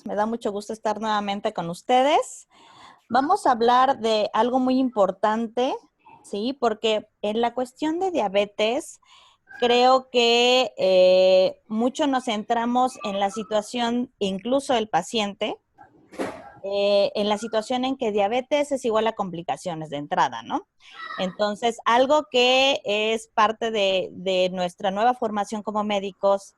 Me da mucho gusto estar nuevamente con ustedes. Vamos a hablar de algo muy importante, ¿sí? Porque en la cuestión de diabetes, creo que mucho nos centramos en la situación, incluso el paciente, en la situación en que diabetes es igual a complicaciones de entrada, ¿no? Entonces, algo que es parte de nuestra nueva formación como médicos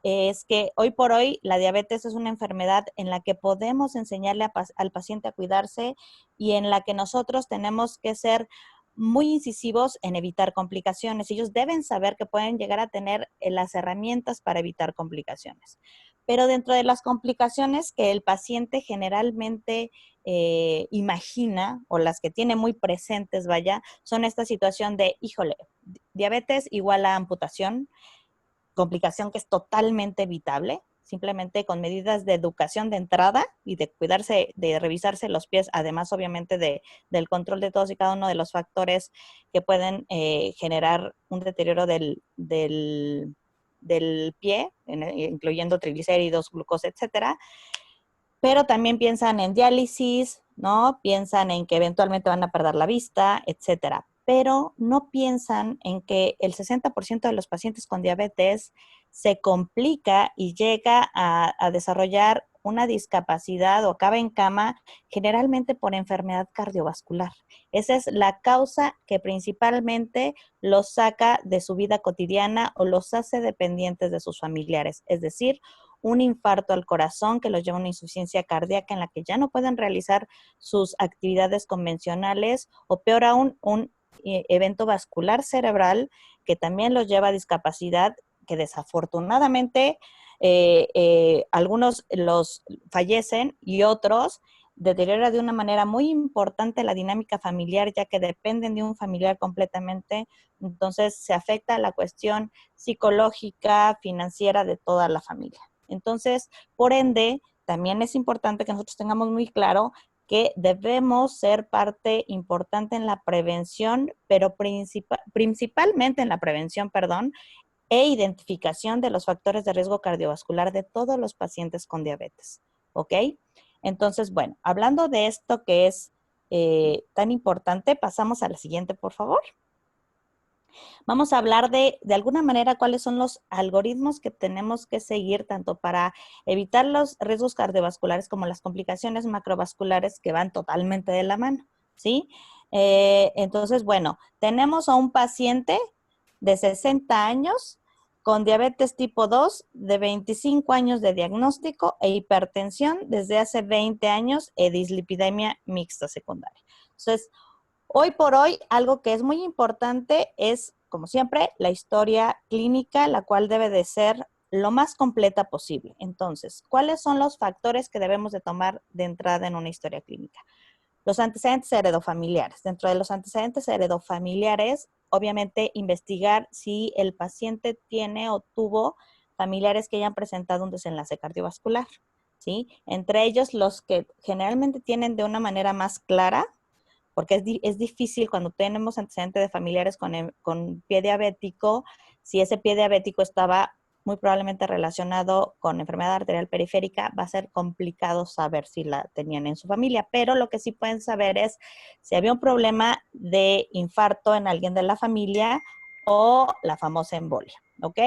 es que hoy por hoy la diabetes es una enfermedad en la que podemos enseñarle al paciente a cuidarse y en la que nosotros tenemos que ser muy incisivos en evitar complicaciones. Ellos deben saber que pueden llegar a tener las herramientas para evitar complicaciones. Pero dentro de las complicaciones que el paciente generalmente imagina o las que tiene muy presentes, vaya, son esta situación de, híjole, diabetes igual a amputación, complicación que es totalmente evitable, simplemente con medidas de educación de entrada y de cuidarse, de revisarse los pies, además obviamente del control de todos y cada uno de los factores que pueden generar un deterioro del pie, incluyendo triglicéridos, glucosa, etcétera. Pero también piensan en diálisis, ¿no? Piensan en que eventualmente van a perder la vista, etcétera. Pero no piensan en que el 60% de los pacientes con diabetes se complica y llega a desarrollar una discapacidad o acaba en cama generalmente por enfermedad cardiovascular. Esa es la causa que principalmente los saca de su vida cotidiana o los hace dependientes de sus familiares. Es decir, un infarto al corazón que los lleva a una insuficiencia cardíaca en la que ya no pueden realizar sus actividades convencionales o peor aún, un evento vascular cerebral que también los lleva a discapacidad que desafortunadamente algunos los fallecen y otros deteriora de una manera muy importante la dinámica familiar, ya que dependen de un familiar completamente. Entonces, se afecta la cuestión psicológica, financiera de toda la familia. Entonces, por ende, también es importante que nosotros tengamos muy claro que debemos ser parte importante en la prevención, pero principalmente en la prevención, perdón, e identificación de los factores de riesgo cardiovascular de todos los pacientes con diabetes. ¿Ok? Entonces, bueno, hablando de esto que es tan importante, pasamos a la siguiente, por favor. Vamos a hablar de alguna manera cuáles son los algoritmos que tenemos que seguir tanto para evitar los riesgos cardiovasculares como las complicaciones macrovasculares que van totalmente de la mano, ¿sí? Entonces, bueno, tenemos a un paciente de 60 años con diabetes tipo 2, de 25 años de diagnóstico e hipertensión desde hace 20 años e dislipidemia mixta secundaria. Entonces, hoy por hoy, algo que es muy importante es, como siempre, la historia clínica, la cual debe de ser lo más completa posible. Entonces, ¿cuáles son los factores que debemos de tomar de entrada en una historia clínica? Los antecedentes heredofamiliares. Dentro de los antecedentes heredofamiliares, obviamente investigar si el paciente tiene o tuvo familiares que hayan presentado un desenlace cardiovascular, ¿sí? Entre ellos, los que generalmente tienen de una manera más clara, porque es difícil cuando tenemos antecedentes de familiares con pie diabético, si ese pie diabético estaba muy probablemente relacionado con enfermedad arterial periférica, va a ser complicado saber si la tenían en su familia, pero lo que sí pueden saber es si había un problema de infarto en alguien de la familia o la famosa embolia, ¿ok?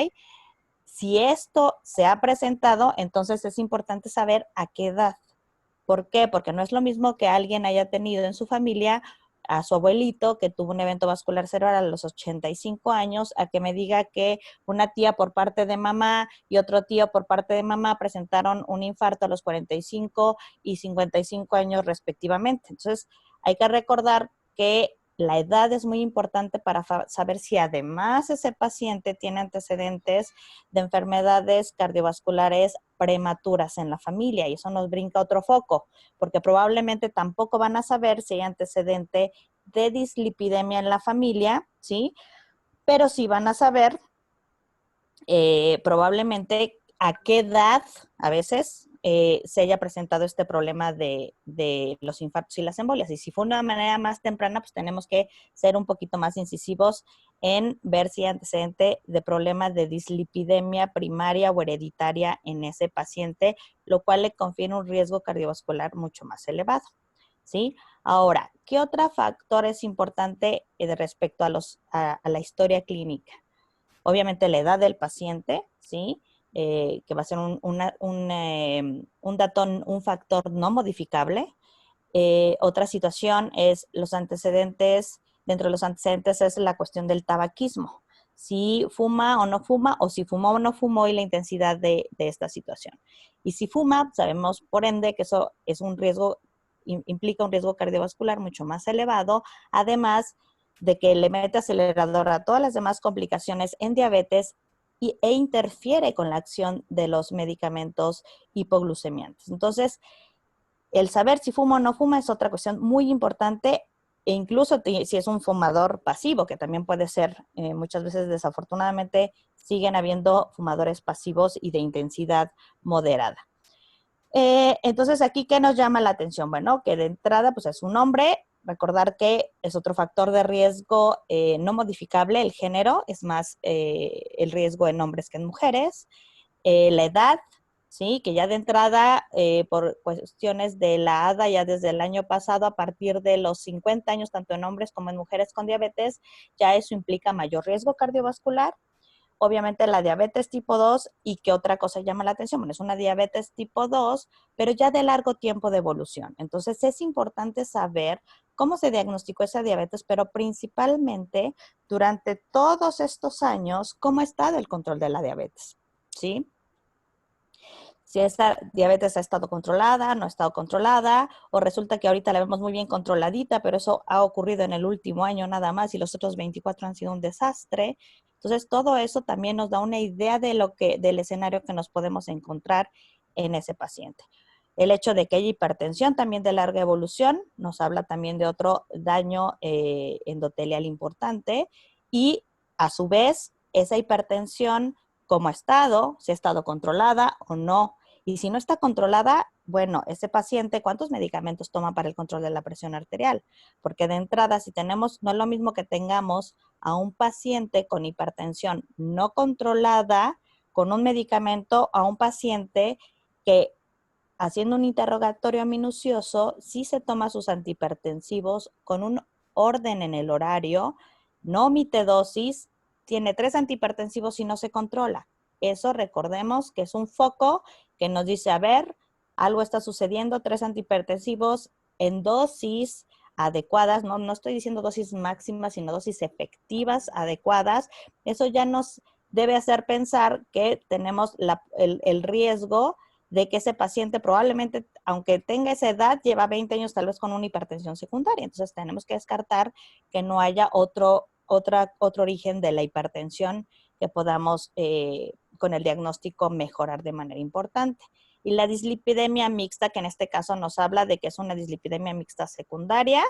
Si esto se ha presentado, entonces es importante saber a qué edad. ¿Por qué? Porque no es lo mismo que alguien haya tenido en su familia a su abuelito que tuvo un evento vascular cerebral a los 85 años, a que me diga que una tía por parte de mamá y otro tío por parte de mamá presentaron un infarto a los 45 y 55 años respectivamente. Entonces, hay que recordar que la edad es muy importante para saber si además ese paciente tiene antecedentes de enfermedades cardiovasculares prematuras en la familia y eso nos brinca otro foco, porque probablemente tampoco van a saber si hay antecedente de dislipidemia en la familia, ¿sí? Pero sí van a saber probablemente a qué edad, a veces, se haya presentado este problema de los infartos y las embolias. Y si fue una manera más temprana, pues tenemos que ser un poquito más incisivos en ver si hay antecedente de problemas de dislipidemia primaria o hereditaria en ese paciente, lo cual le confiere un riesgo cardiovascular mucho más elevado, ¿sí? Ahora, ¿qué otro factor es importante respecto a la historia clínica? Obviamente la edad del paciente, ¿sí? Que va a ser un factor no modificable. Otra situación es los antecedentes, dentro de los antecedentes es la cuestión del tabaquismo. Si fuma o no fuma, o si fumó o no fumó y la intensidad de esta situación. Y si fuma, sabemos por ende que eso es un riesgo, implica un riesgo cardiovascular mucho más elevado, además de que le mete acelerador a todas las demás complicaciones en diabetes e interfiere con la acción de los medicamentos hipoglucemiantes. Entonces, el saber si fuma o no fuma es otra cuestión muy importante, e incluso si es un fumador pasivo, que también puede ser, muchas veces desafortunadamente siguen habiendo fumadores pasivos y de intensidad moderada. Entonces, aquí, ¿qué nos llama la atención? Bueno, que de entrada, pues es un hombre. Recordar que es otro factor de riesgo no modificable, el género, es más el riesgo en hombres que en mujeres. La edad, ¿sí? Que ya de entrada, por cuestiones de la ADA, ya desde el año pasado, a partir de los 50 años, tanto en hombres como en mujeres con diabetes, ya eso implica mayor riesgo cardiovascular. Obviamente la diabetes tipo 2, y que otra cosa llama la atención, bueno, es una diabetes tipo 2, pero ya de largo tiempo de evolución. Entonces es importante saber cómo se diagnosticó esa diabetes, pero principalmente durante todos estos años, cómo ha estado el control de la diabetes, ¿sí? Si esa diabetes ha estado controlada, no ha estado controlada, o resulta que ahorita la vemos muy bien controladita, pero eso ha ocurrido en el último año nada más y los otros 24 han sido un desastre. Entonces, todo eso también nos da una idea del escenario que nos podemos encontrar en ese paciente. El hecho de que haya hipertensión también de larga evolución nos habla también de otro daño endotelial importante, y a su vez esa hipertensión, cómo ha estado, si ha estado controlada o no. Y si no está controlada, bueno, ese paciente, ¿cuántos medicamentos toma para el control de la presión arterial? Porque de entrada, si tenemos, no es lo mismo que tengamos a un paciente con hipertensión no controlada con un medicamento, a un paciente que, haciendo un interrogatorio minucioso, sí se toma sus antihipertensivos con un orden en el horario, no omite dosis, tiene 3 antihipertensivos y no se controla. Eso, recordemos que es un foco que nos dice, a ver, algo está sucediendo, 3 antihipertensivos en dosis adecuadas, no estoy diciendo dosis máximas, sino dosis efectivas adecuadas. Eso ya nos debe hacer pensar que tenemos el riesgo de que ese paciente probablemente, aunque tenga esa edad, lleva 20 años tal vez con una hipertensión secundaria. Entonces tenemos que descartar que no haya otro origen de la hipertensión que podamos con el diagnóstico mejorar de manera importante. Y la dislipidemia mixta, que en este caso nos habla de que es una dislipidemia mixta secundaria.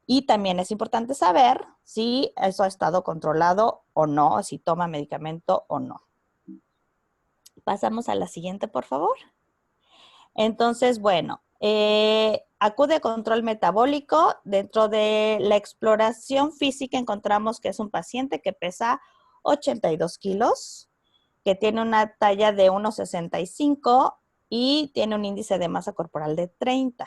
Y también es importante saber si eso ha estado controlado o no, si toma medicamento o no. Pasamos a la siguiente, por favor. Entonces, bueno, acude a control metabólico. Dentro de la exploración física encontramos que es un paciente que pesa 82 kilos, que tiene una talla de 1,65 y tiene un índice de masa corporal de 30.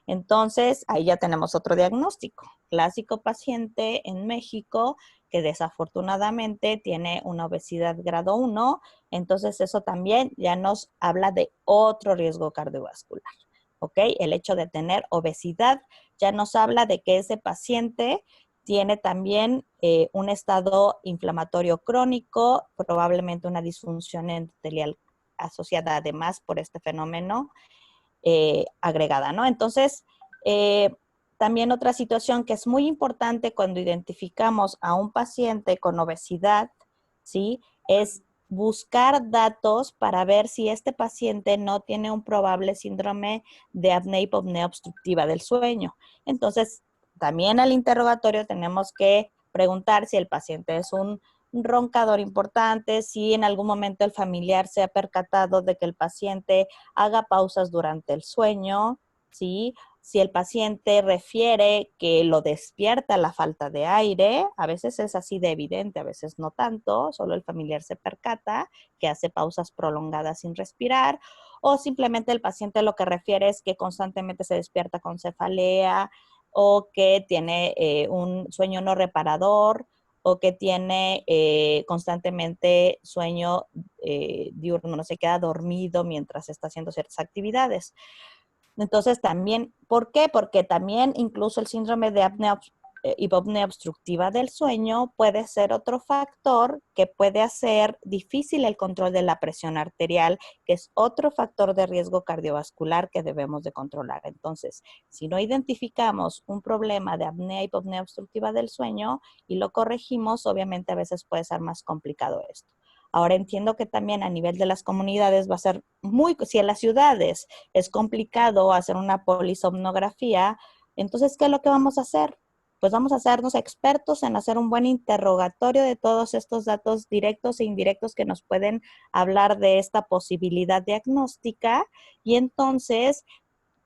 Entonces, ahí ya tenemos otro diagnóstico. Clásico paciente en México que desafortunadamente tiene una obesidad grado 1. Entonces, eso también ya nos habla de otro riesgo cardiovascular. ¿Ok? El hecho de tener obesidad ya nos habla de que ese paciente tiene también un estado inflamatorio crónico, probablemente una disfunción endotelial asociada además por este fenómeno agregada, ¿no? Entonces, también otra situación que es muy importante cuando identificamos a un paciente con obesidad, ¿sí? Es buscar datos para ver si este paciente no tiene un probable síndrome de apnea y hipopnea obstructiva del sueño. Entonces, también al interrogatorio tenemos que preguntar si el paciente es un roncador importante, si en algún momento el familiar se ha percatado de que el paciente haga pausas durante el sueño, ¿sí? Si el paciente refiere que lo despierta la falta de aire, a veces es así de evidente, a veces no tanto, solo el familiar se percata que hace pausas prolongadas sin respirar, o simplemente el paciente lo que refiere es que constantemente se despierta con cefalea o que tiene un sueño no reparador o que tiene constantemente sueño diurno, no se queda dormido mientras está haciendo ciertas actividades. Entonces también, ¿por qué? Porque también incluso el síndrome de hipopnea obstructiva del sueño puede ser otro factor que puede hacer difícil el control de la presión arterial, que es otro factor de riesgo cardiovascular que debemos de controlar. Entonces, si no identificamos un problema de apnea hipopnea obstructiva del sueño y lo corregimos, obviamente a veces puede ser más complicado esto. Ahora entiendo que también a nivel de las comunidades va a ser si en las ciudades es complicado hacer una polisomnografía, entonces, ¿qué es lo que vamos a hacer? Pues vamos a hacernos expertos en hacer un buen interrogatorio de todos estos datos directos e indirectos que nos pueden hablar de esta posibilidad diagnóstica y entonces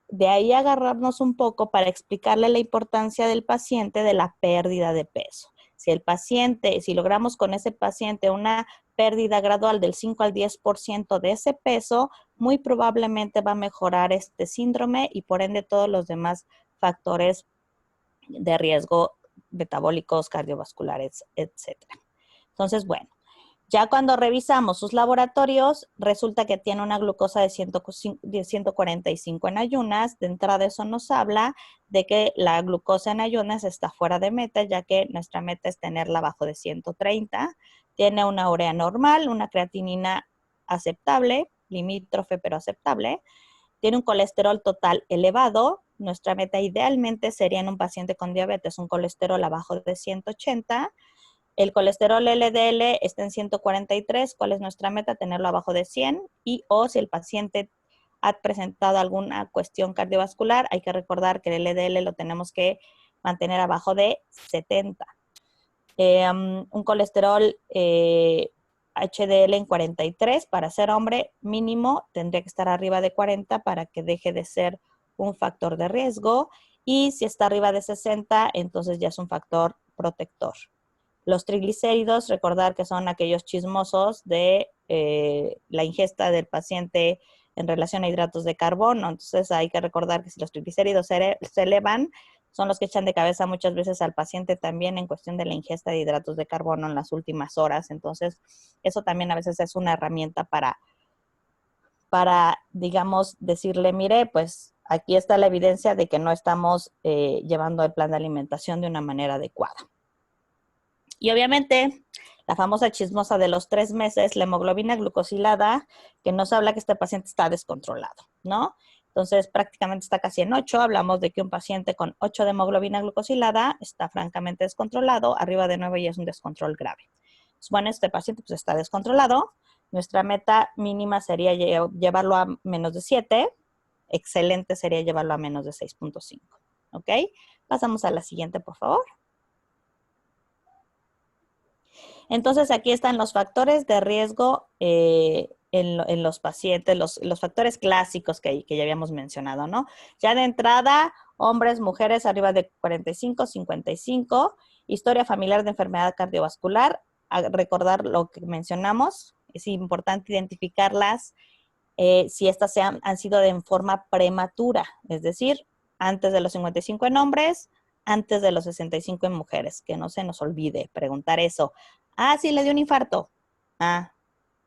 de ahí agarrarnos un poco para explicarle la importancia del paciente de la pérdida de peso. Si logramos con ese paciente una pérdida gradual del 5 al 10% de ese peso, muy probablemente va a mejorar este síndrome y por ende todos los demás factores de riesgo metabólicos, cardiovasculares, etcétera. Entonces, bueno, ya cuando revisamos sus laboratorios, resulta que tiene una glucosa de 145 en ayunas. De entrada eso nos habla de que la glucosa en ayunas está fuera de meta, ya que nuestra meta es tenerla abajo de 130. Tiene una urea normal, una creatinina aceptable, limítrofe pero aceptable. Tiene un colesterol total elevado. Nuestra meta idealmente sería en un paciente con diabetes un colesterol abajo de 180. El colesterol LDL está en 143. ¿Cuál es nuestra meta? Tenerlo abajo de 100. Y o si el paciente ha presentado alguna cuestión cardiovascular, hay que recordar que el LDL lo tenemos que mantener abajo de 70. Un colesterol HDL en 43 para ser hombre mínimo tendría que estar arriba de 40 para que deje de ser un factor de riesgo. Y si está arriba de 60, entonces ya es un factor protector. Los triglicéridos, recordar que son aquellos chismosos de la ingesta del paciente en relación a hidratos de carbono. Entonces hay que recordar que si los triglicéridos se elevan, son los que echan de cabeza muchas veces al paciente también en cuestión de la ingesta de hidratos de carbono en las últimas horas. Entonces, eso también a veces es una herramienta para digamos, decirle, mire, pues aquí está la evidencia de que no estamos llevando el plan de alimentación de una manera adecuada. Y obviamente, la famosa chismosa de los 3 meses, la hemoglobina glucosilada, que nos habla que este paciente está descontrolado, ¿no? Entonces, prácticamente está casi en 8. Hablamos de que un paciente con 8 de hemoglobina glucosilada está francamente descontrolado. Arriba de 9 ya es un descontrol grave. Entonces, bueno, este paciente pues está descontrolado. Nuestra meta mínima sería llevarlo a menos de 7. Excelente sería llevarlo a menos de 6.5. ¿Ok? Pasamos a la siguiente, por favor. Entonces, aquí están los factores de riesgo en los pacientes, los factores clásicos que ya habíamos mencionado, ¿no? Ya de entrada, hombres, mujeres arriba de 45, 55, historia familiar de enfermedad cardiovascular, a recordar lo que mencionamos, es importante identificarlas si estas han sido de forma prematura, es decir, antes de los 55 en hombres, antes de los 65 en mujeres, que no se nos olvide preguntar eso. Ah, sí, le dio un infarto. Ah,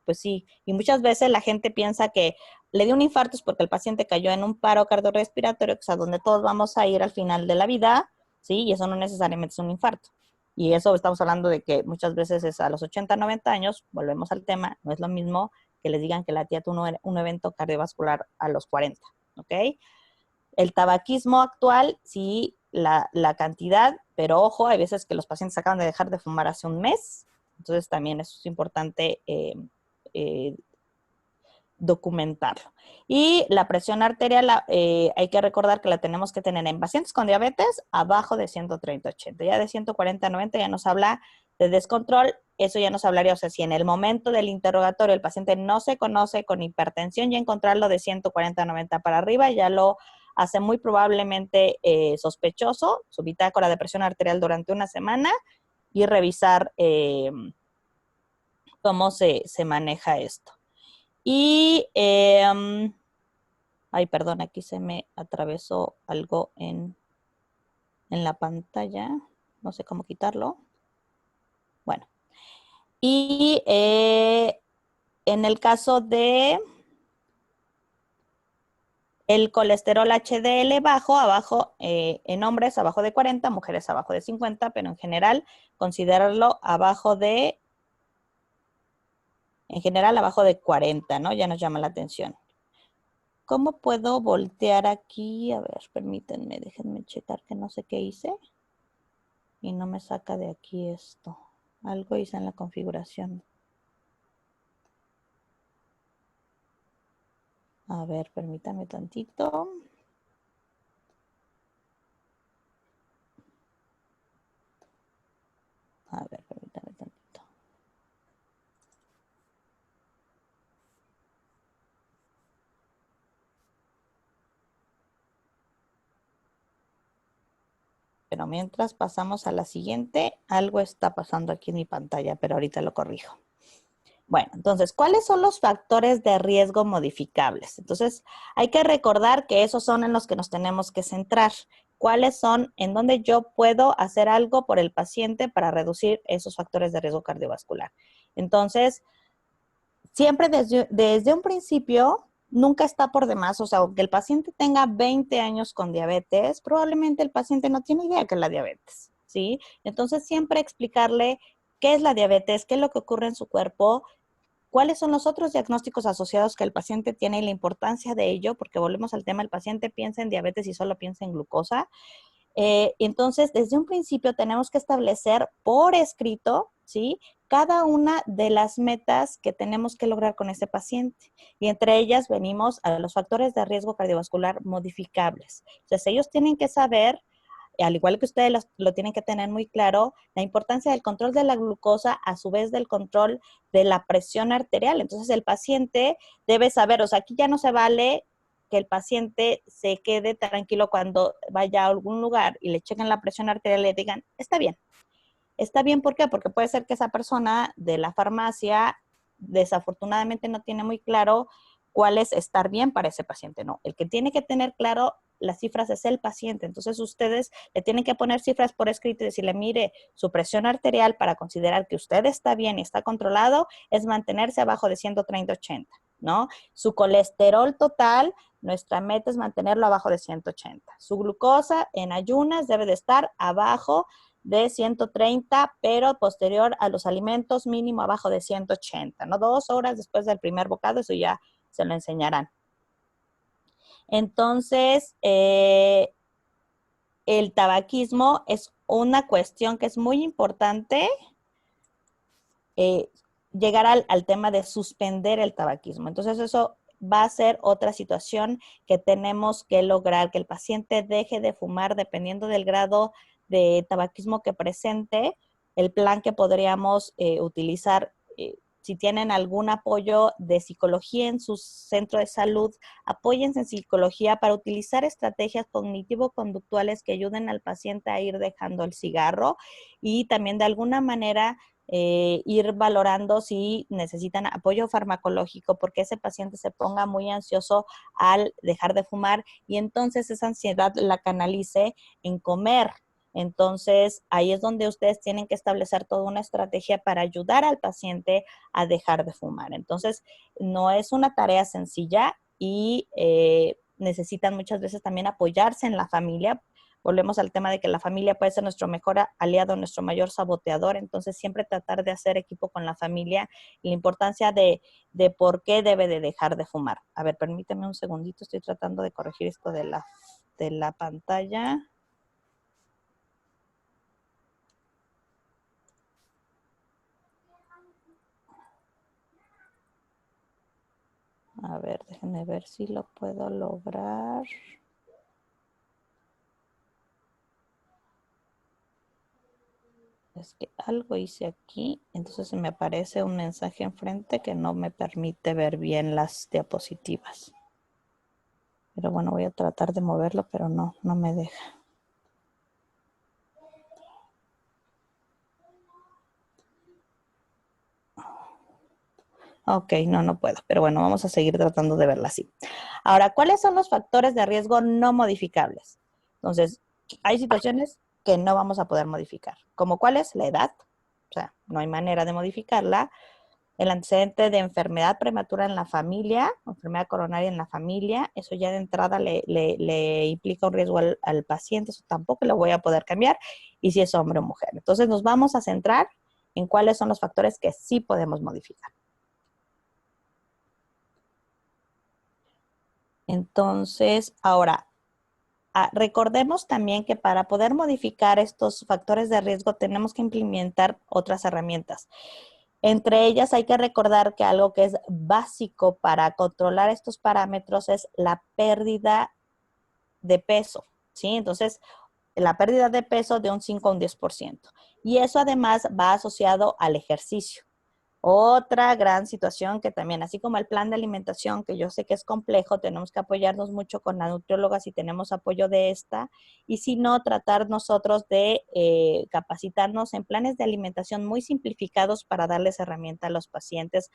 pues sí. Y muchas veces la gente piensa que le dio un infarto es porque el paciente cayó en un paro cardiorrespiratorio, que es a donde todos vamos a ir al final de la vida, ¿sí? Y eso no necesariamente es un infarto. Y eso estamos hablando de que muchas veces es a los 80, 90 años, volvemos al tema, no es lo mismo que les digan que la tía tuvo un evento cardiovascular a los 40, ¿ok? El tabaquismo actual, sí, la cantidad, pero ojo, hay veces que los pacientes acaban de dejar de fumar hace un mes, entonces también eso es importante documentarlo. Y la presión arterial hay que recordar que la tenemos que tener en pacientes con diabetes abajo de 130/80. Ya de 140/90 ya nos habla de descontrol eso ya nos hablaría, o sea, si en el momento del interrogatorio el paciente no se conoce con hipertensión y encontrarlo de 140 a 90 para arriba, ya lo hace muy probablemente sospechoso, su bitácora de presión arterial durante una semana y revisar cómo se maneja esto. Y, ay, perdón, aquí se me atravesó algo en la pantalla, no sé cómo quitarlo. Bueno, y en el caso de el colesterol HDL bajo, abajo, en hombres abajo de 40, mujeres abajo de 50, pero en general considerarlo abajo de, en general abajo de 40, ¿no? Ya nos llama la atención. ¿Cómo puedo voltear aquí? A ver, permítanme, déjenme checar que no sé qué hice. Y no me saca de aquí esto. Algo hice en la configuración. A ver, permítame tantito. A ver, permítame tantito. Pero mientras pasamos a la siguiente, algo está pasando aquí en mi pantalla, pero ahorita lo corrijo. Bueno, entonces, ¿cuáles son los factores de riesgo modificables? Entonces, hay que recordar que esos son en los que nos tenemos que centrar. ¿Cuáles son en donde yo puedo hacer algo por el paciente para reducir esos factores de riesgo cardiovascular? Entonces, siempre desde un principio, nunca está por demás, o sea, aunque el paciente tenga 20 años con diabetes, probablemente el paciente no tiene idea que es la diabetes, ¿sí? Entonces, siempre explicarle qué es la diabetes, qué es lo que ocurre en su cuerpo, cuáles son los otros diagnósticos asociados que el paciente tiene y la importancia de ello, porque volvemos al tema, el paciente piensa en diabetes y solo piensa en glucosa. Entonces, desde un principio tenemos que establecer por escrito, ¿sí? Cada una de las metas que tenemos que lograr con ese paciente. Y entre ellas venimos a los factores de riesgo cardiovascular modificables. Entonces, ellos tienen que saber, al igual que ustedes lo tienen que tener muy claro, la importancia del control de la glucosa, a su vez del control de la presión arterial. Entonces, el paciente debe saber, o sea, aquí ya no se vale que el paciente se quede tranquilo cuando vaya a algún lugar y le chequen la presión arterial y le digan, está bien. Está bien, ¿por qué? Porque puede ser que esa persona de la farmacia desafortunadamente no tiene muy claro cuál es estar bien para ese paciente. No, el que tiene que tener claro las cifras es el paciente. Entonces ustedes le tienen que poner cifras por escrito y decirle, mire, su presión arterial para considerar que usted está bien y está controlado es mantenerse abajo de 130/80, ¿no? Su colesterol total, nuestra meta es mantenerlo abajo de 180. Su glucosa en ayunas debe de estar abajo de 130, pero posterior a los alimentos mínimo abajo de 180, ¿no? 2 horas después del primer bocado, eso ya se lo enseñarán. Entonces, el tabaquismo es una cuestión que es muy importante, llegar al tema de suspender el tabaquismo. Entonces, eso va a ser otra situación que tenemos que lograr, que el paciente deje de fumar dependiendo del grado de tabaquismo que presente, el plan que podríamos utilizar. Si tienen algún apoyo de psicología en su centro de salud, apóyense en psicología para utilizar estrategias cognitivo-conductuales que ayuden al paciente a ir dejando el cigarro y también de alguna manera ir valorando si necesitan apoyo farmacológico porque ese paciente se ponga muy ansioso al dejar de fumar y entonces esa ansiedad la canalice en comer. Entonces, ahí es donde ustedes tienen que establecer toda una estrategia para ayudar al paciente a dejar de fumar. Entonces, no es una tarea sencilla y necesitan muchas veces también apoyarse en la familia. Volvemos al tema de que la familia puede ser nuestro mejor aliado, nuestro mayor saboteador, entonces siempre tratar de hacer equipo con la familia y la importancia de por qué debe de dejar de fumar. A ver, permíteme un segundito, estoy tratando de corregir esto de la pantalla. A ver, déjenme ver si lo puedo lograr. Es que algo hice aquí, entonces me aparece un mensaje enfrente que no me permite ver bien las diapositivas. Pero bueno, voy a tratar de moverlo, pero no me deja. Ok, no puedo, pero bueno, vamos a seguir tratando de verla así. Ahora, ¿cuáles son los factores de riesgo no modificables? Entonces, hay situaciones que no vamos a poder modificar. ¿Como cuáles? La edad, o sea, no hay manera de modificarla. El antecedente de enfermedad prematura en la familia, enfermedad coronaria en la familia, eso ya de entrada le implica un riesgo al paciente, eso tampoco lo voy a poder cambiar, y si es hombre o mujer. Entonces, nos vamos a centrar en cuáles son los factores que sí podemos modificar. Entonces, ahora, recordemos también que para poder modificar estos factores de riesgo tenemos que implementar otras herramientas. Entre ellas hay que recordar que algo que es básico para controlar estos parámetros es la pérdida de peso, ¿sí? Entonces, la pérdida de peso de un 5 a un 10%. Y eso además va asociado al ejercicio. Otra gran situación que también, así como el plan de alimentación, que yo sé que es complejo, tenemos que apoyarnos mucho con la nutrióloga si tenemos apoyo de esta, y si no, tratar nosotros de capacitarnos en planes de alimentación muy simplificados para darles herramienta a los pacientes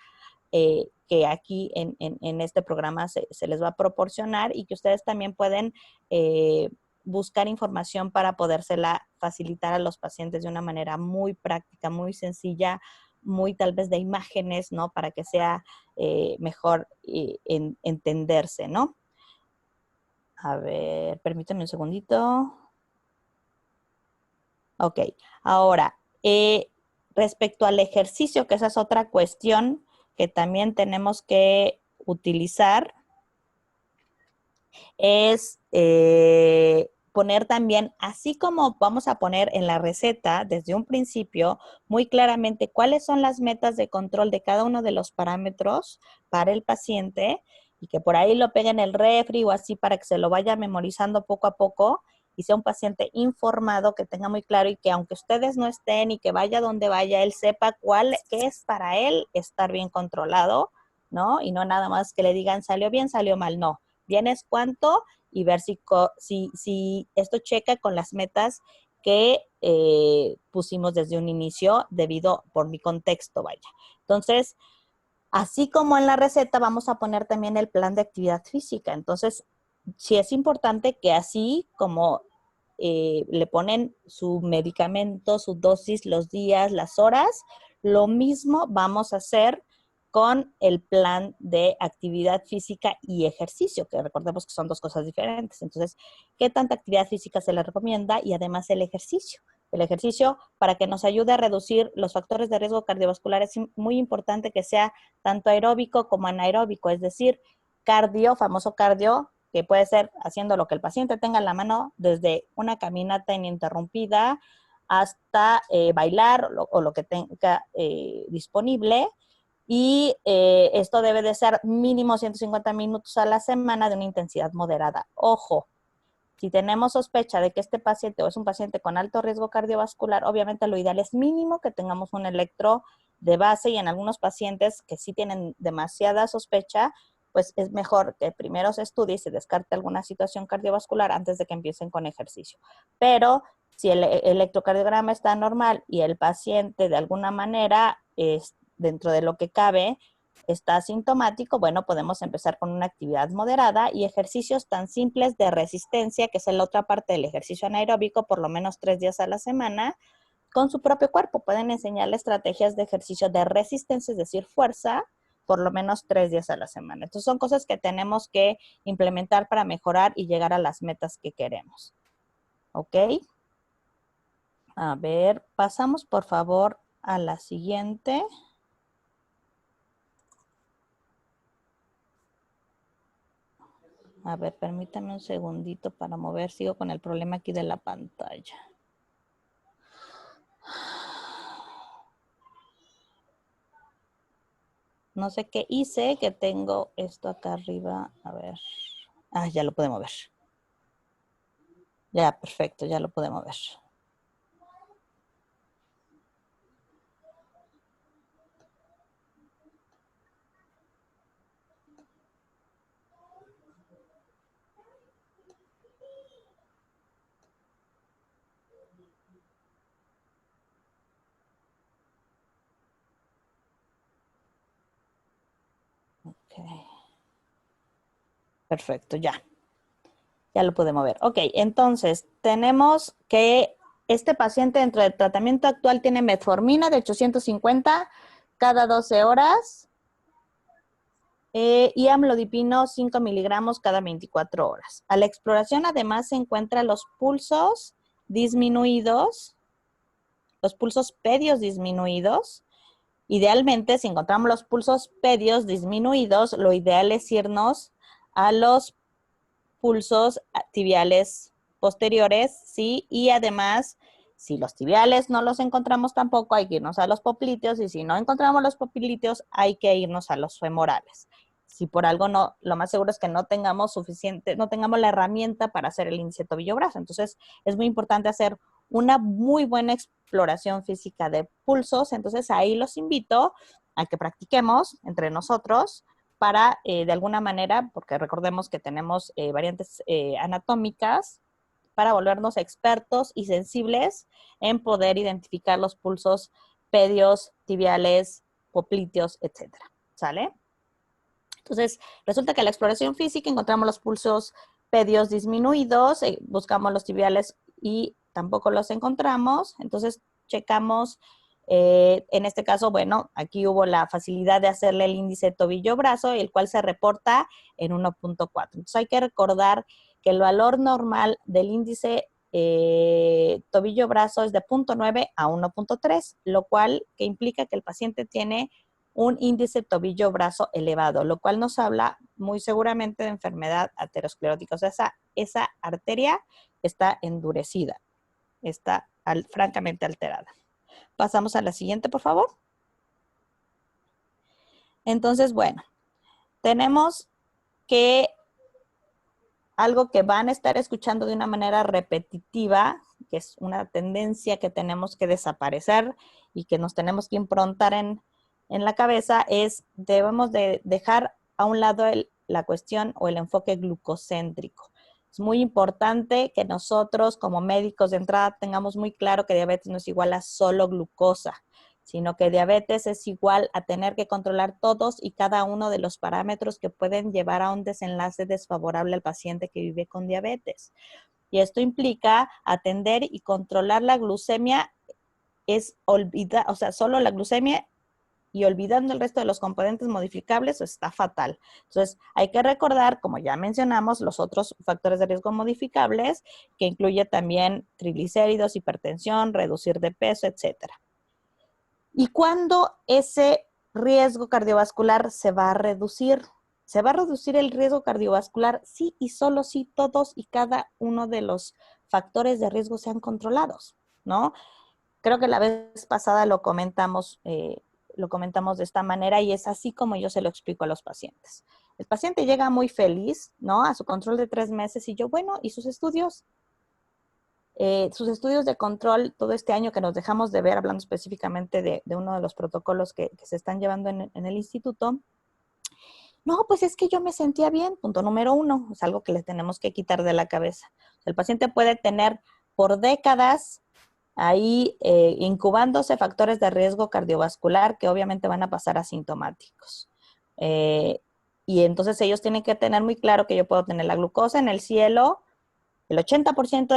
que aquí en este programa se les va a proporcionar y que ustedes también pueden buscar información para podérsela facilitar a los pacientes de una manera muy práctica, muy sencilla, muy tal vez de imágenes, ¿no? Para que sea mejor entenderse, ¿no? A ver, permítame un segundito. Ok, ahora, respecto al ejercicio, que esa es otra cuestión que también tenemos que utilizar, es poner también, así como vamos a poner en la receta desde un principio, muy claramente cuáles son las metas de control de cada uno de los parámetros para el paciente y que por ahí lo peguen en el refri o así para que se lo vaya memorizando poco a poco y sea un paciente informado, que tenga muy claro y que aunque ustedes no estén y que vaya donde vaya, él sepa qué es para él estar bien controlado, ¿no? Y no nada más que le digan salió bien, salió mal, no. Bien es cuánto y ver si esto checa con las metas que pusimos desde un inicio debido por mi contexto, vaya. Entonces, así como en la receta, vamos a poner también el plan de actividad física. Entonces, sí es importante que así como le ponen su medicamento, su dosis, los días, las horas, lo mismo vamos a hacer con el plan de actividad física y ejercicio, que recordemos que son dos cosas diferentes. Entonces, ¿qué tanta actividad física se le recomienda? Y además el ejercicio. El ejercicio, para que nos ayude a reducir los factores de riesgo cardiovascular, es muy importante que sea tanto aeróbico como anaeróbico, es decir, cardio, famoso cardio, que puede ser haciendo lo que el paciente tenga en la mano, desde una caminata ininterrumpida hasta bailar o lo que tenga disponible. Y esto debe de ser mínimo 150 minutos a la semana de una intensidad moderada. Ojo, si tenemos sospecha de que este paciente o es un paciente con alto riesgo cardiovascular, obviamente lo ideal es mínimo que tengamos un electro de base y en algunos pacientes que sí tienen demasiada sospecha, pues es mejor que primero se estudie y se descarte alguna situación cardiovascular antes de que empiecen con ejercicio. Pero si el electrocardiograma está normal y el paciente de alguna manera es dentro de lo que cabe, está asintomático, bueno, podemos empezar con una actividad moderada y ejercicios tan simples de resistencia, que es la otra parte del ejercicio anaeróbico, por lo menos 3 días a la semana, con su propio cuerpo. Pueden enseñarle estrategias de ejercicio de resistencia, es decir, fuerza, por lo menos 3 días a la semana. Entonces son cosas que tenemos que implementar para mejorar y llegar a las metas que queremos. ¿Ok? A ver, pasamos por favor a la siguiente. A ver, permítame un segundito para mover. Sigo con el problema aquí de la pantalla. No sé qué hice, que tengo esto acá arriba. A ver. Ah, ya lo podemos ver. Ya, perfecto, ya lo podemos ver. Perfecto, ya. Ya lo pude mover. Ok, entonces tenemos que este paciente dentro del tratamiento actual tiene metformina de 850 cada 12 horas y amlodipino 5 miligramos cada 24 horas. A la exploración además se encuentran los pulsos disminuidos, los pulsos pedios disminuidos. Idealmente, si encontramos los pulsos pedios disminuidos, lo ideal es irnos a los pulsos tibiales posteriores, ¿sí? Y además, si los tibiales no los encontramos tampoco, hay que irnos a los popliteos, y si no encontramos los popliteos, hay que irnos a los femorales. Si por algo no, lo más seguro es que no tengamos suficiente, no tengamos la herramienta para hacer el índice tobillo-brazo. Entonces, es muy importante hacer una muy buena exploración física de pulsos. Entonces, ahí los invito a que practiquemos entre nosotros para, de alguna manera, porque recordemos que tenemos variantes anatómicas, para volvernos expertos y sensibles en poder identificar los pulsos pedios, tibiales, popliteos, etcétera. ¿Sale? Entonces, resulta que en la exploración física encontramos los pulsos pedios disminuidos, buscamos los tibiales y tampoco los encontramos. Entonces, checamos, en este caso, bueno, aquí hubo la facilidad de hacerle el índice tobillo-brazo, el cual se reporta en 1.4. Entonces, hay que recordar que el valor normal del índice tobillo-brazo es de 0.9 a 1.3, lo cual que implica que el paciente tiene un índice tobillo-brazo elevado, lo cual nos habla muy seguramente de enfermedad aterosclerótica. O sea, esa arteria está endurecida, está francamente alterada. Pasamos a la siguiente, por favor. Entonces, bueno, tenemos que algo que van a estar escuchando de una manera repetitiva, que es una tendencia que tenemos que desaparecer y que nos tenemos que improntar en la cabeza, es debemos de dejar a un lado la cuestión o el enfoque glucocéntrico. Es muy importante que nosotros como médicos de entrada tengamos muy claro que diabetes no es igual a solo glucosa, sino que diabetes es igual a tener que controlar todos y cada uno de los parámetros que pueden llevar a un desenlace desfavorable al paciente que vive con diabetes. Y esto implica atender y controlar la glucemia, o sea, solo la glucemia y olvidando el resto de los componentes modificables, está fatal. Entonces, hay que recordar, como ya mencionamos, los otros factores de riesgo modificables, que incluye también triglicéridos, hipertensión, reducir de peso, etcétera. ¿Y cuándo ese riesgo cardiovascular se va a reducir? Se va a reducir el riesgo cardiovascular sí y solo si todos y cada uno de los factores de riesgo sean controlados, ¿no? Creo que la vez pasada lo comentamos de esta manera y es así como yo se lo explico a los pacientes. El paciente llega muy feliz, ¿no? A su control de 3 meses y yo, bueno, ¿y sus estudios? Sus estudios de control todo este año que nos dejamos de ver, hablando específicamente de uno de los protocolos que se están llevando en el instituto. No, pues es que yo me sentía bien, punto número 1, es algo que les tenemos que quitar de la cabeza. El paciente puede tener por décadas ahí incubándose factores de riesgo cardiovascular que obviamente van a pasar asintomáticos. Y entonces ellos tienen que tener muy claro que yo puedo tener la glucosa en el cielo, el 80%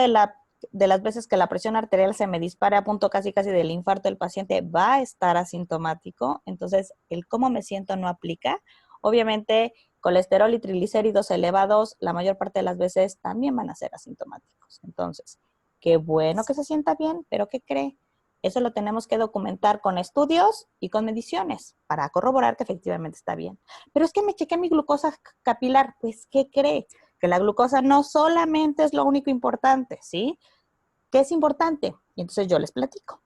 de las veces que la presión arterial se me dispare a punto casi del infarto, el paciente va a estar asintomático. Entonces, el cómo me siento no aplica. Obviamente, colesterol y triglicéridos elevados, la mayor parte de las veces también van a ser asintomáticos. Entonces, qué bueno que se sienta bien, pero ¿qué cree? Eso lo tenemos que documentar con estudios y con mediciones para corroborar que efectivamente está bien. Pero es que me chequé mi glucosa capilar. Pues, ¿qué cree? Que la glucosa no solamente es lo único importante, ¿sí? ¿Qué es importante? Y entonces yo les platico.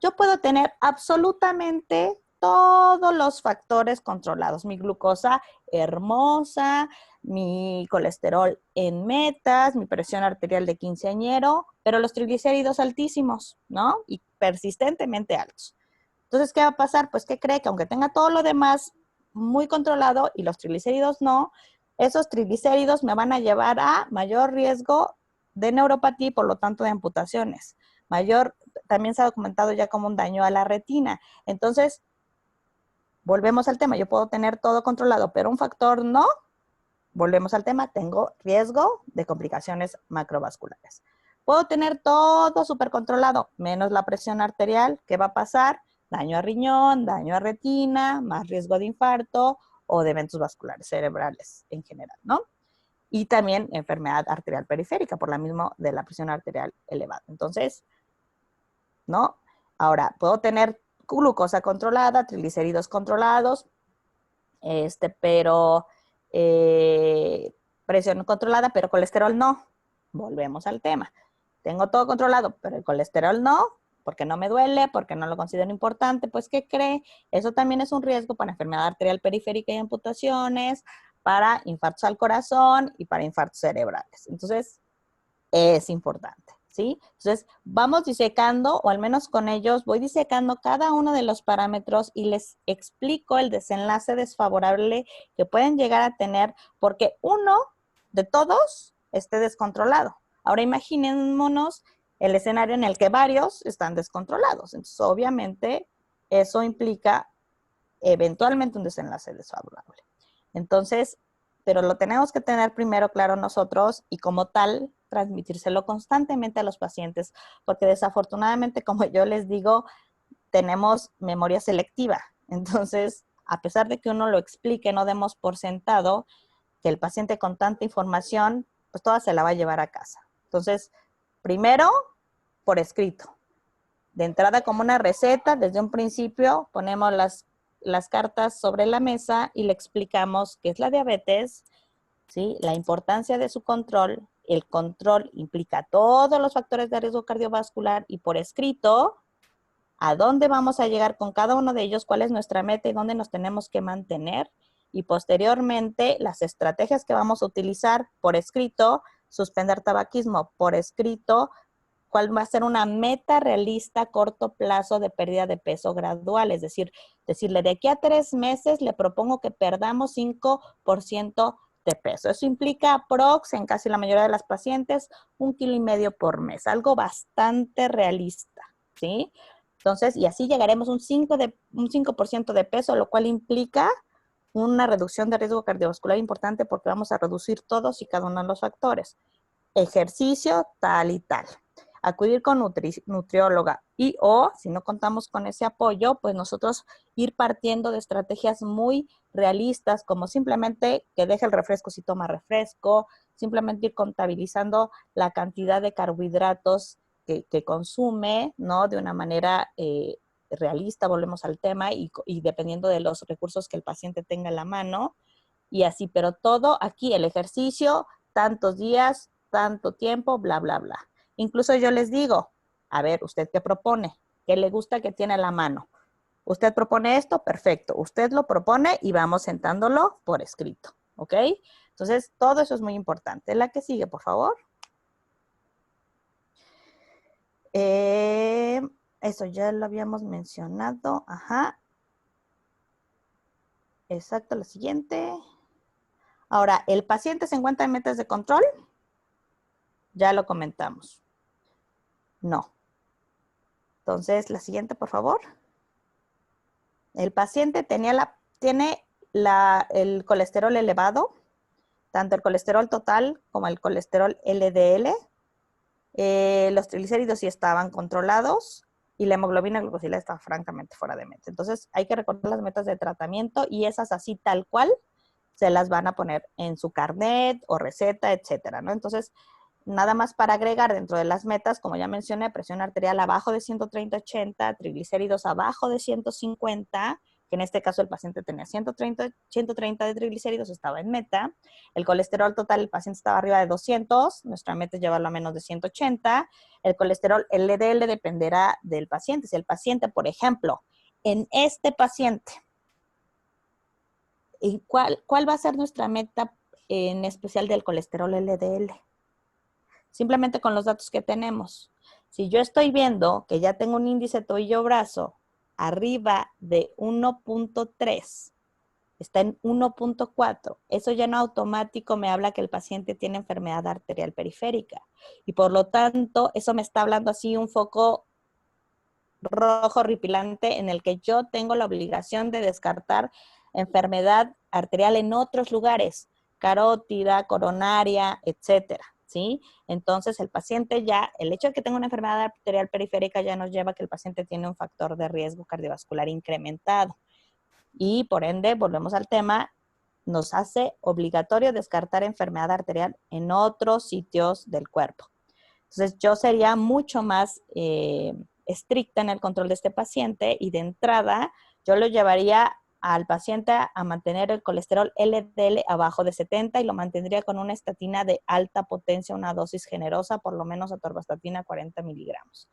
Yo puedo tener absolutamente todos los factores controlados. Mi glucosa hermosa, mi colesterol en metas, mi presión arterial de quinceañero, pero los triglicéridos altísimos, ¿no? Y persistentemente altos. Entonces, ¿qué va a pasar? Pues, ¿qué cree? Que aunque tenga todo lo demás muy controlado y los triglicéridos no, esos triglicéridos me van a llevar a mayor riesgo de neuropatía y por lo tanto de amputaciones. También se ha documentado ya como un daño a la retina. Entonces, volvemos al tema, yo puedo tener todo controlado, pero un factor no, volvemos al tema, tengo riesgo de complicaciones macrovasculares. Puedo tener todo súper controlado, menos la presión arterial. ¿Qué va a pasar? Daño a riñón, daño a retina, más riesgo de infarto o de eventos vasculares cerebrales en general, ¿no? Y también enfermedad arterial periférica, por la misma de la presión arterial elevada. Entonces, ¿no? Ahora, puedo tener glucosa controlada, triglicéridos controlados, pero presión controlada, pero colesterol no. Volvemos al tema. Tengo todo controlado, pero el colesterol no, porque no me duele, porque no lo considero importante. Pues, ¿qué cree? Eso también es un riesgo para enfermedad arterial periférica y amputaciones, para infartos al corazón y para infartos cerebrales. Entonces, es importante, ¿sí? Entonces, vamos disecando, o al menos con ellos, voy disecando cada uno de los parámetros y les explico el desenlace desfavorable que pueden llegar a tener porque uno de todos esté descontrolado. Ahora imaginémonos el escenario en el que varios están descontrolados. Entonces, obviamente, eso implica eventualmente un desenlace desfavorable. Entonces, pero lo tenemos que tener primero claro nosotros y como tal, transmitírselo constantemente a los pacientes, porque desafortunadamente, como yo les digo, tenemos memoria selectiva. Entonces, a pesar de que uno lo explique, no demos por sentado que el paciente con tanta información, pues toda se la va a llevar a casa. Entonces, primero, por escrito. De entrada, como una receta, desde un principio ponemos las cartas sobre la mesa y le explicamos qué es la diabetes, ¿sí? La importancia de su control. El control implica todos los factores de riesgo cardiovascular y por escrito, a dónde vamos a llegar con cada uno de ellos, cuál es nuestra meta y dónde nos tenemos que mantener. Y posteriormente, las estrategias que vamos a utilizar por escrito, suspender tabaquismo por escrito, cuál va a ser una meta realista a corto plazo de pérdida de peso gradual. Es decir, decirle de aquí a 3 meses le propongo que perdamos 5% de peso. Eso implica aprox en casi la mayoría de las pacientes 1,5 kilos por mes, algo bastante realista, ¿sí? Entonces, y así llegaremos a un 5% de peso, lo cual implica una reducción de riesgo cardiovascular importante porque vamos a reducir todos y cada uno de los factores. Ejercicio tal y tal. Acudir con nutrióloga y o si no contamos con ese apoyo, pues nosotros ir partiendo de estrategias muy realistas como simplemente que deje el refresco si toma refresco, simplemente ir contabilizando la cantidad de carbohidratos que consume, ¿no? De una manera realista, volvemos al tema, y dependiendo de los recursos que el paciente tenga en la mano, y así, pero todo aquí, el ejercicio, tantos días, tanto tiempo, bla, bla, bla. Incluso yo les digo, a ver, ¿usted qué propone? ¿Qué le gusta que tiene a la mano? ¿Usted propone esto? Perfecto. Usted lo propone y vamos sentándolo por escrito, ¿ok? Entonces, todo eso es muy importante. La que sigue, por favor. Eso ya lo habíamos mencionado. Ajá. Exacto, la siguiente. Ahora, ¿el paciente se encuentra en metas de control? Ya lo comentamos. No. Entonces, la siguiente, por favor. El paciente tiene el colesterol elevado, tanto el colesterol total como el colesterol LDL. Los triglicéridos sí estaban controlados y la hemoglobina glucosilada estaba francamente fuera de meta. Entonces, hay que recordar las metas de tratamiento y esas así tal cual se las van a poner en su carnet o receta, etcétera, ¿no? Entonces, nada más para agregar dentro de las metas, como ya mencioné, presión arterial abajo de 130/80, triglicéridos abajo de 150, que en este caso el paciente tenía 130 de triglicéridos, estaba en meta. El colesterol total, el paciente estaba arriba de 200, nuestra meta es llevarlo a menos de 180. El colesterol LDL dependerá del paciente. Si el paciente, por ejemplo, en este paciente, ¿cuál va a ser nuestra meta en especial del colesterol LDL? Simplemente con los datos que tenemos. Si yo estoy viendo que ya tengo un índice tobillo-brazo arriba de 1.3, está en 1.4, eso ya no automático me habla que el paciente tiene enfermedad arterial periférica. Y por lo tanto, eso me está hablando así un foco rojo horripilante en el que yo tengo la obligación de descartar enfermedad arterial en otros lugares, carótida, coronaria, etcétera, ¿sí? Entonces, el paciente ya, el hecho de que tenga una enfermedad arterial periférica ya nos lleva a que el paciente tiene un factor de riesgo cardiovascular incrementado. Y por ende, volvemos al tema, nos hace obligatorio descartar enfermedad arterial en otros sitios del cuerpo. Entonces, yo sería mucho más estricta en el control de este paciente y de entrada yo lo llevaría al paciente a mantener el colesterol LDL abajo de 70 y lo mantendría con una estatina de alta potencia, una dosis generosa, por lo menos atorvastatina 40 miligramos,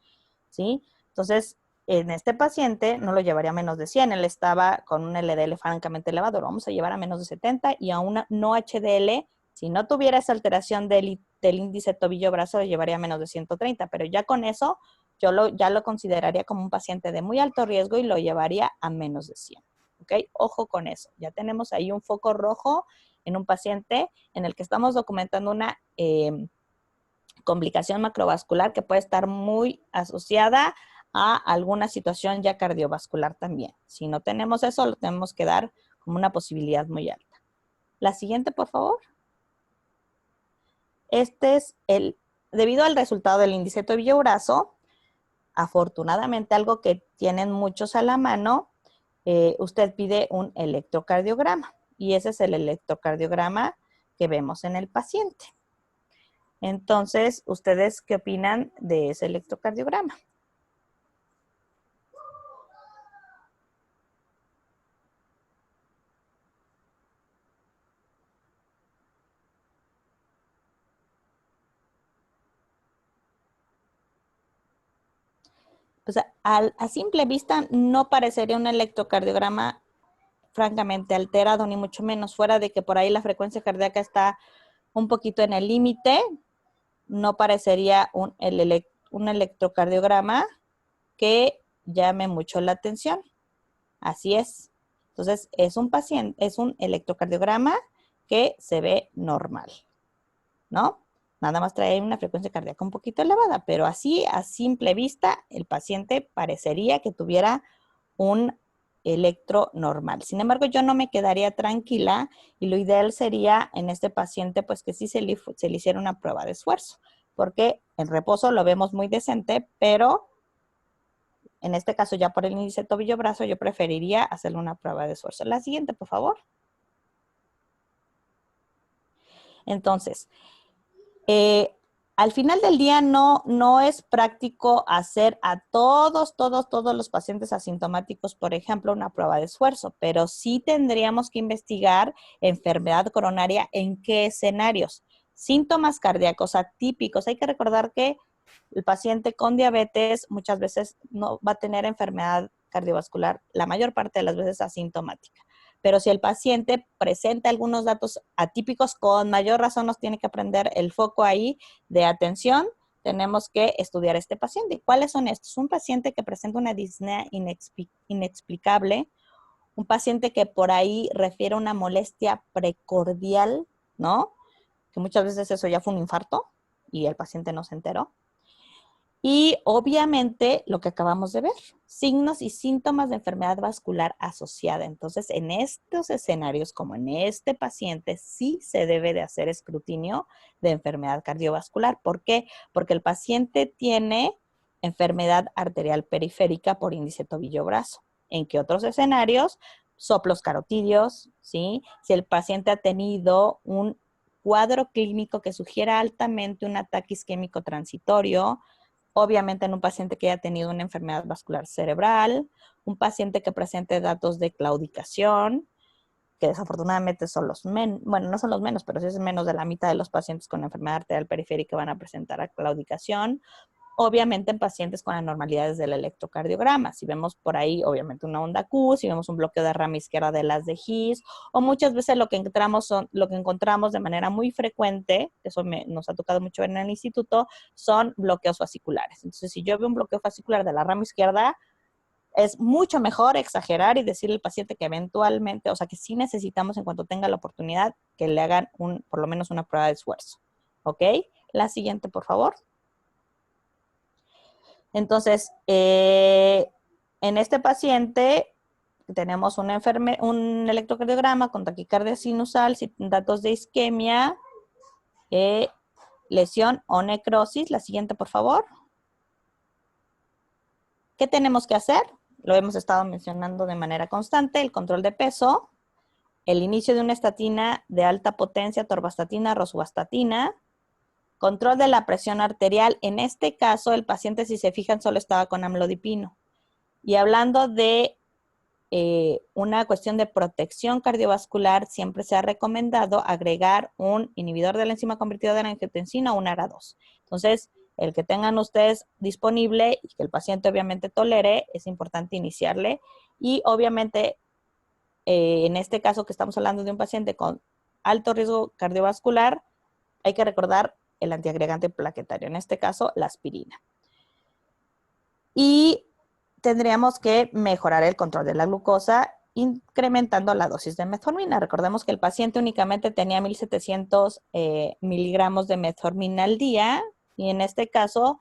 ¿sí? Entonces, en este paciente no lo llevaría a menos de 100, él estaba con un LDL francamente elevado, lo vamos a llevar a menos de 70 y a una no HDL, si no tuviera esa alteración del índice tobillo-brazo, lo llevaría a menos de 130, pero ya con eso ya lo consideraría como un paciente de muy alto riesgo y lo llevaría a menos de 100. ¿Ok? Ojo con eso. Ya tenemos ahí un foco rojo en un paciente en el que estamos documentando una complicación macrovascular que puede estar muy asociada a alguna situación ya cardiovascular también. Si no tenemos eso, lo tenemos que dar como una posibilidad muy alta. La siguiente, por favor. Este es debido al resultado del índice tobillo-brazo, afortunadamente algo que tienen muchos a la mano, usted pide un electrocardiograma y ese es el electrocardiograma que vemos en el paciente. Entonces, ¿ustedes qué opinan de ese electrocardiograma? Pues a simple vista no parecería un electrocardiograma francamente alterado, ni mucho menos, fuera de que por ahí la frecuencia cardíaca está un poquito en el límite, no parecería un electrocardiograma que llame mucho la atención. Así es. Entonces, es un electrocardiograma que se ve normal, ¿no? Nada más trae una frecuencia cardíaca un poquito elevada, pero así, a simple vista, el paciente parecería que tuviera un electro normal. Sin embargo, yo no me quedaría tranquila y lo ideal sería en este paciente, pues que sí se le hiciera una prueba de esfuerzo, porque en reposo lo vemos muy decente, pero en este caso ya por el índice tobillo-brazo, yo preferiría hacerle una prueba de esfuerzo. La siguiente, por favor. Entonces, al final del día no es práctico hacer a todos los pacientes asintomáticos, por ejemplo, una prueba de esfuerzo, pero sí tendríamos que investigar enfermedad coronaria en qué escenarios. Síntomas cardíacos atípicos. Hay que recordar que el paciente con diabetes muchas veces no va a tener enfermedad cardiovascular, la mayor parte de las veces asintomática. Pero si el paciente presenta algunos datos atípicos, con mayor razón nos tiene que prender el foco ahí de atención. Tenemos que estudiar a este paciente. ¿Y cuáles son estos? Un paciente que presenta una disnea inexplicable, un paciente que por ahí refiere una molestia precordial, ¿no? Que muchas veces eso ya fue un infarto y el paciente no se enteró. Y obviamente lo que acabamos de ver, signos y síntomas de enfermedad vascular asociada. Entonces, en estos escenarios, como en este paciente, sí se debe de hacer escrutinio de enfermedad cardiovascular. ¿Por qué? Porque el paciente tiene enfermedad arterial periférica por índice tobillo-brazo. ¿En qué otros escenarios? Soplos carotídeos, ¿sí? Si el paciente ha tenido un cuadro clínico que sugiera altamente un ataque isquémico transitorio, obviamente en un paciente que haya tenido una enfermedad vascular cerebral, un paciente que presente datos de claudicación, que desafortunadamente son bueno, no son los menos, pero sí es menos de la mitad de los pacientes con enfermedad arterial periférica van a presentar claudicación. Obviamente en pacientes con anormalidades del electrocardiograma. Si vemos por ahí, obviamente, una onda Q, si vemos un bloqueo de rama izquierda de las de His, o muchas veces lo que encontramos de manera muy frecuente, eso nos ha tocado mucho ver en el instituto, son bloqueos fasciculares. Entonces, si yo veo un bloqueo fascicular de la rama izquierda, es mucho mejor exagerar y decirle al paciente que eventualmente, o sea, que sí necesitamos en cuanto tenga la oportunidad que le hagan por lo menos una prueba de esfuerzo. ¿Ok? La siguiente, por favor. Entonces, en este paciente tenemos un electrocardiograma con taquicardia sinusal, sin datos de isquemia, lesión o necrosis. La siguiente, por favor. ¿Qué tenemos que hacer? Lo hemos estado mencionando de manera constante, el control de peso, el inicio de una estatina de alta potencia, atorvastatina, rosuvastatina, control de la presión arterial. En este caso, el paciente, si se fijan, solo estaba con amlodipino. Y hablando de una cuestión de protección cardiovascular, siempre se ha recomendado agregar un inhibidor de la enzima convertidora de la angiotensina o un ARA2. Entonces, el que tengan ustedes disponible y que el paciente obviamente tolere, es importante iniciarle. Y obviamente, en este caso que estamos hablando de un paciente con alto riesgo cardiovascular, hay que recordar el antiagregante plaquetario, en este caso la aspirina. Y tendríamos que mejorar el control de la glucosa incrementando la dosis de metformina. Recordemos que el paciente únicamente tenía 1.700 miligramos de metformina al día y en este caso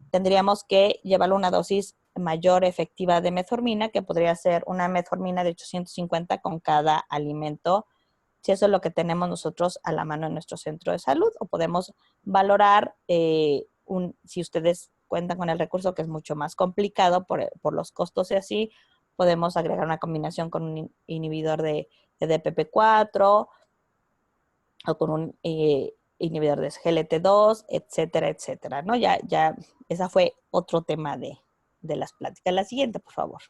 tendríamos que llevarlo a una dosis mayor efectiva de metformina, que podría ser una metformina de 850 con cada alimento, si eso es lo que tenemos nosotros a la mano en nuestro centro de salud, o podemos valorar si ustedes cuentan con el recurso, que es mucho más complicado por los costos y así, podemos agregar una combinación con un inhibidor de DPP4 o con un inhibidor de SGLT2, etcétera, etcétera, ¿no? Ya, esa fue otro tema de las pláticas. La siguiente, por favor.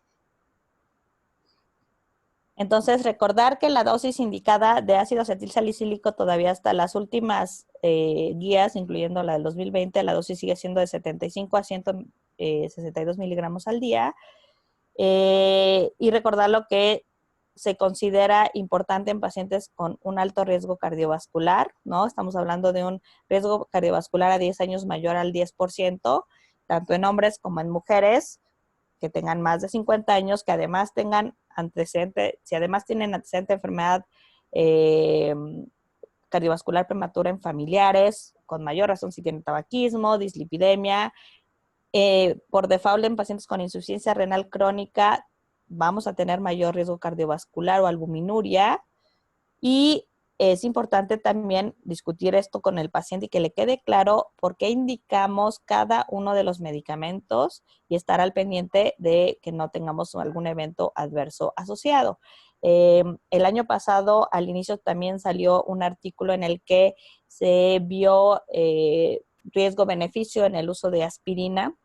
Entonces, recordar que la dosis indicada de ácido acetilsalicílico todavía hasta las últimas guías, incluyendo la del 2020, la dosis sigue siendo de 75 a 162 miligramos al día. Y recordar lo que se considera importante en pacientes con un alto riesgo cardiovascular, ¿no? Estamos hablando de un riesgo cardiovascular a 10 años mayor al 10%, tanto en hombres como en mujeres que tengan más de 50 años, que además tengan antecedente, si además tienen antecedente de enfermedad cardiovascular prematura en familiares, con mayor razón si tienen tabaquismo, dislipidemia. Por default, en pacientes con insuficiencia renal crónica, vamos a tener mayor riesgo cardiovascular o albuminuria. Y es importante también discutir esto con el paciente y que le quede claro por qué indicamos cada uno de los medicamentos y estar al pendiente de que no tengamos algún evento adverso asociado. El año pasado, al inicio, también salió un artículo en el que se vio riesgo-beneficio en el uso de aspirina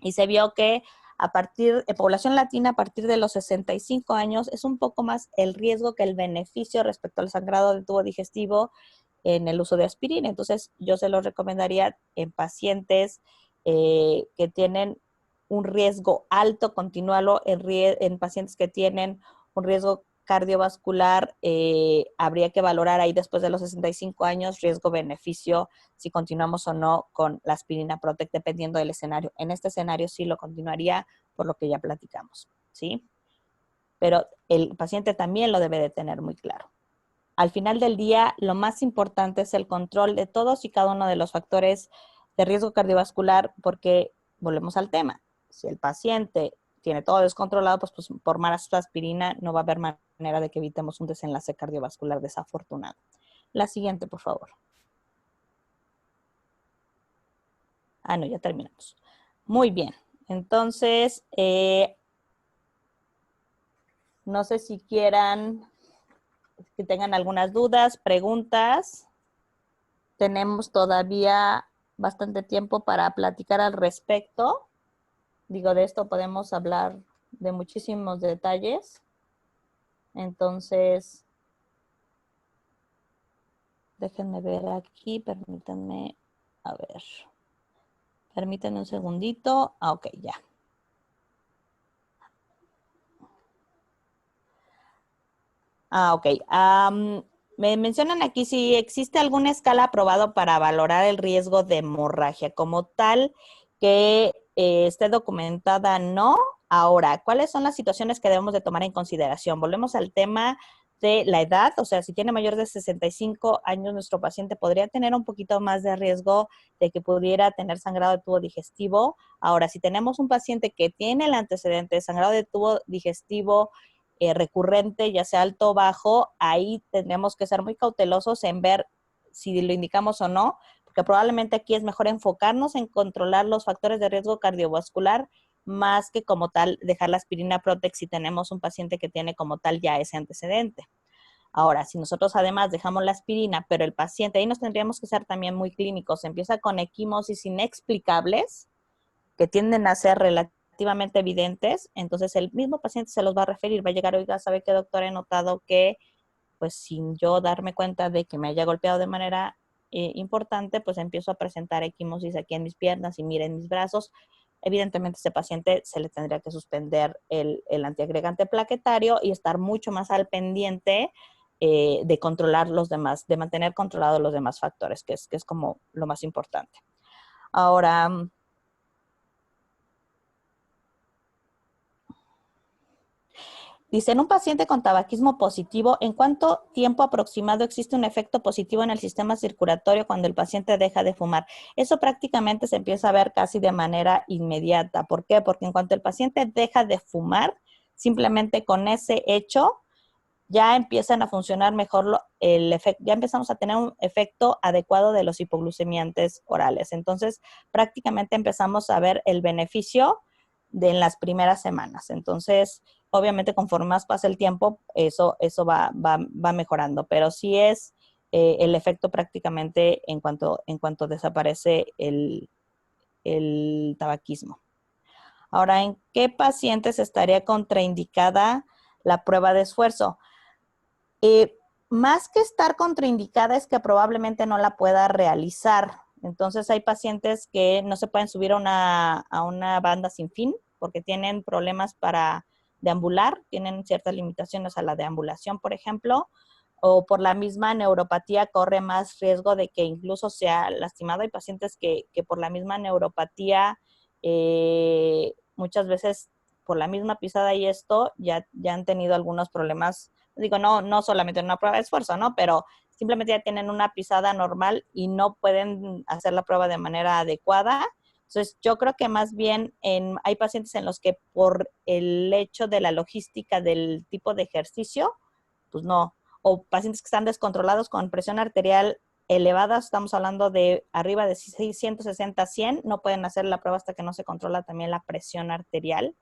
y se vio que en población latina, a partir de los 65 años, es un poco más el riesgo que el beneficio respecto al sangrado de tubo digestivo en el uso de aspirina. Entonces, yo se lo recomendaría en pacientes que tienen un riesgo alto, continuarlo en pacientes que tienen un riesgo cardiovascular, habría que valorar ahí después de los 65 años riesgo-beneficio, si continuamos o no con la aspirina Protect, dependiendo del escenario. En este escenario sí lo continuaría por lo que ya platicamos, ¿sí? Pero el paciente también lo debe de tener muy claro. Al final del día, lo más importante es el control de todos y cada uno de los factores de riesgo cardiovascular, porque volvemos al tema. Si el paciente tiene todo descontrolado, pues por más aspirina no va a haber manera de que evitemos un desenlace cardiovascular desafortunado. La siguiente, por favor. Ah, no, ya terminamos. Muy bien. Entonces, no sé si quieran que tengan algunas dudas, preguntas. Tenemos todavía bastante tiempo para platicar al respecto. Digo, de esto podemos hablar de muchísimos detalles. Entonces, déjenme ver aquí, permítanme, a ver. Permítanme un segundito. Ah, ok, ya. Ah, ok. Me mencionan aquí si existe alguna escala aprobada para valorar el riesgo de hemorragia como tal que esté documentada, no. Ahora, ¿cuáles son las situaciones que debemos de tomar en consideración? Volvemos al tema de la edad, o sea, si tiene mayor de 65 años, nuestro paciente podría tener un poquito más de riesgo de que pudiera tener sangrado de tubo digestivo. Ahora, si tenemos un paciente que tiene el antecedente de sangrado de tubo digestivo recurrente, ya sea alto o bajo, ahí tendremos que ser muy cautelosos en ver si lo indicamos o no, porque probablemente aquí es mejor enfocarnos en controlar los factores de riesgo cardiovascular más que como tal dejar la aspirina Protex si tenemos un paciente que tiene como tal ya ese antecedente. Ahora, si nosotros además dejamos la aspirina, pero el paciente, ahí nos tendríamos que ser también muy clínicos, empieza con equimosis inexplicables, que tienden a ser relativamente evidentes, entonces el mismo paciente se los va a referir, va a llegar, oiga, ¿sabe qué, doctor? He notado que, pues sin yo darme cuenta de que me haya golpeado de manera importante, pues empiezo a presentar equimosis aquí en mis piernas y miren mis brazos. Evidentemente, a este paciente se le tendría que suspender el antiagregante plaquetario y estar mucho más al pendiente de controlar los demás, de mantener controlados los demás factores, que es como lo más importante. Ahora, dice, en un paciente con tabaquismo positivo, ¿en cuánto tiempo aproximado existe un efecto positivo en el sistema circulatorio cuando el paciente deja de fumar? Eso prácticamente se empieza a ver casi de manera inmediata. ¿Por qué? Porque en cuanto el paciente deja de fumar, simplemente con ese hecho ya empiezan a funcionar mejor el efecto, ya empezamos a tener un efecto adecuado de los hipoglucemiantes orales. Entonces, prácticamente empezamos a ver el beneficio en las primeras semanas. Entonces, obviamente, conforme más pasa el tiempo, eso va mejorando, pero sí es el efecto prácticamente en cuanto desaparece el tabaquismo. Ahora, ¿en qué pacientes estaría contraindicada la prueba de esfuerzo? Más que estar contraindicada es que probablemente no la pueda realizar. Entonces hay pacientes que no se pueden subir a una banda sin fin porque tienen problemas para deambular, tienen ciertas limitaciones a la deambulación, por ejemplo, o por la misma neuropatía corre más riesgo de que incluso sea lastimado. Hay pacientes que por la misma neuropatía, muchas veces por la misma pisada y esto, ya han tenido algunos problemas. Digo, no solamente en una prueba de esfuerzo, ¿no? Pero simplemente ya tienen una pisada normal y no pueden hacer la prueba de manera adecuada. Entonces, yo creo que más bien hay pacientes en los que por el hecho de la logística del tipo de ejercicio, pues no. O pacientes que están descontrolados con presión arterial elevada, estamos hablando de arriba de 160, 100, no pueden hacer la prueba hasta que no se controla también la presión arterial.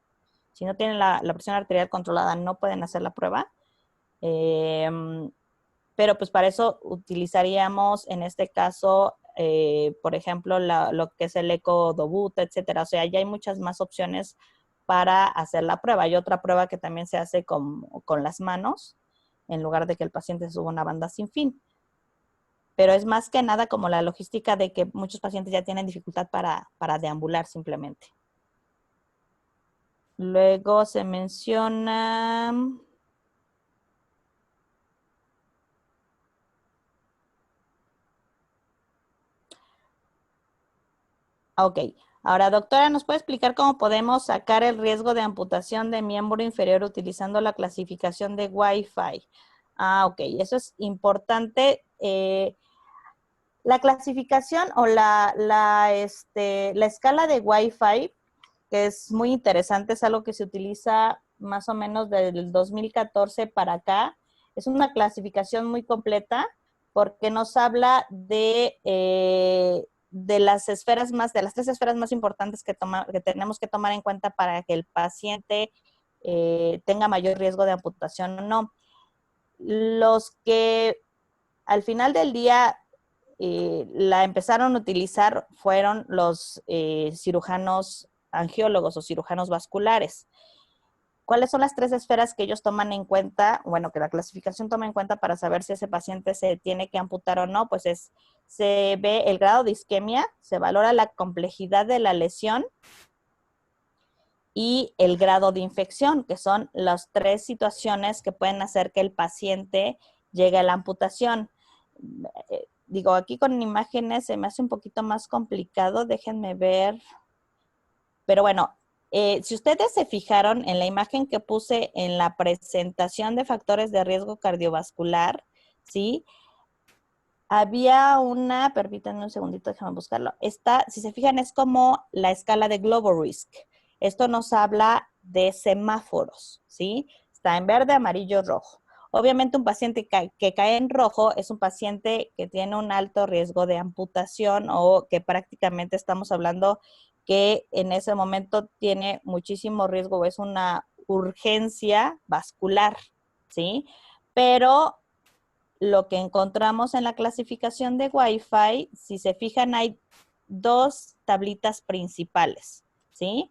Si no tienen la presión arterial controlada, no pueden hacer la prueba. Eh, pero pues para eso utilizaríamos en este caso, por ejemplo, lo que es el eco-dobuta, etcétera. O sea, ya hay muchas más opciones para hacer la prueba. Hay otra prueba que también se hace con las manos, en lugar de que el paciente suba una banda sin fin. Pero es más que nada como la logística de que muchos pacientes ya tienen dificultad para deambular simplemente. Luego se menciona... Ok. Ahora, doctora, ¿nos puede explicar cómo podemos sacar el riesgo de amputación de miembro inferior utilizando la clasificación de Wi-Fi? Ah, ok. Eso es importante. La clasificación o la escala de Wi-Fi, que es muy interesante, es algo que se utiliza más o menos desde el 2014 para acá. Es una clasificación muy completa porque nos habla de las esferas de las tres esferas más importantes que tenemos que tomar en cuenta para que el paciente tenga mayor riesgo de amputación o no. Los que al final del día la empezaron a utilizar fueron los cirujanos angiólogos o cirujanos vasculares. ¿Cuáles son las tres esferas que ellos toman en cuenta? Bueno, que la clasificación toma en cuenta para saber si ese paciente se tiene que amputar o no, pues se ve el grado de isquemia, se valora la complejidad de la lesión y el grado de infección, que son las tres situaciones que pueden hacer que el paciente llegue a la amputación. Digo, aquí con imágenes se me hace un poquito más complicado, déjenme ver. Pero bueno, Si ustedes se fijaron en la imagen que puse en la presentación de factores de riesgo cardiovascular, ¿sí? Había una, permítanme un segundito, déjame buscarlo. Esta, si se fijan, es como la escala de Global Risk. Esto nos habla de semáforos, ¿sí? Está en verde, amarillo, rojo. Obviamente un paciente que cae en rojo es un paciente que tiene un alto riesgo de amputación o que prácticamente estamos hablando que en ese momento tiene muchísimo riesgo o es una urgencia vascular, ¿sí? Pero lo que encontramos en la clasificación de Wi-Fi, si se fijan, hay dos tablitas principales, ¿sí?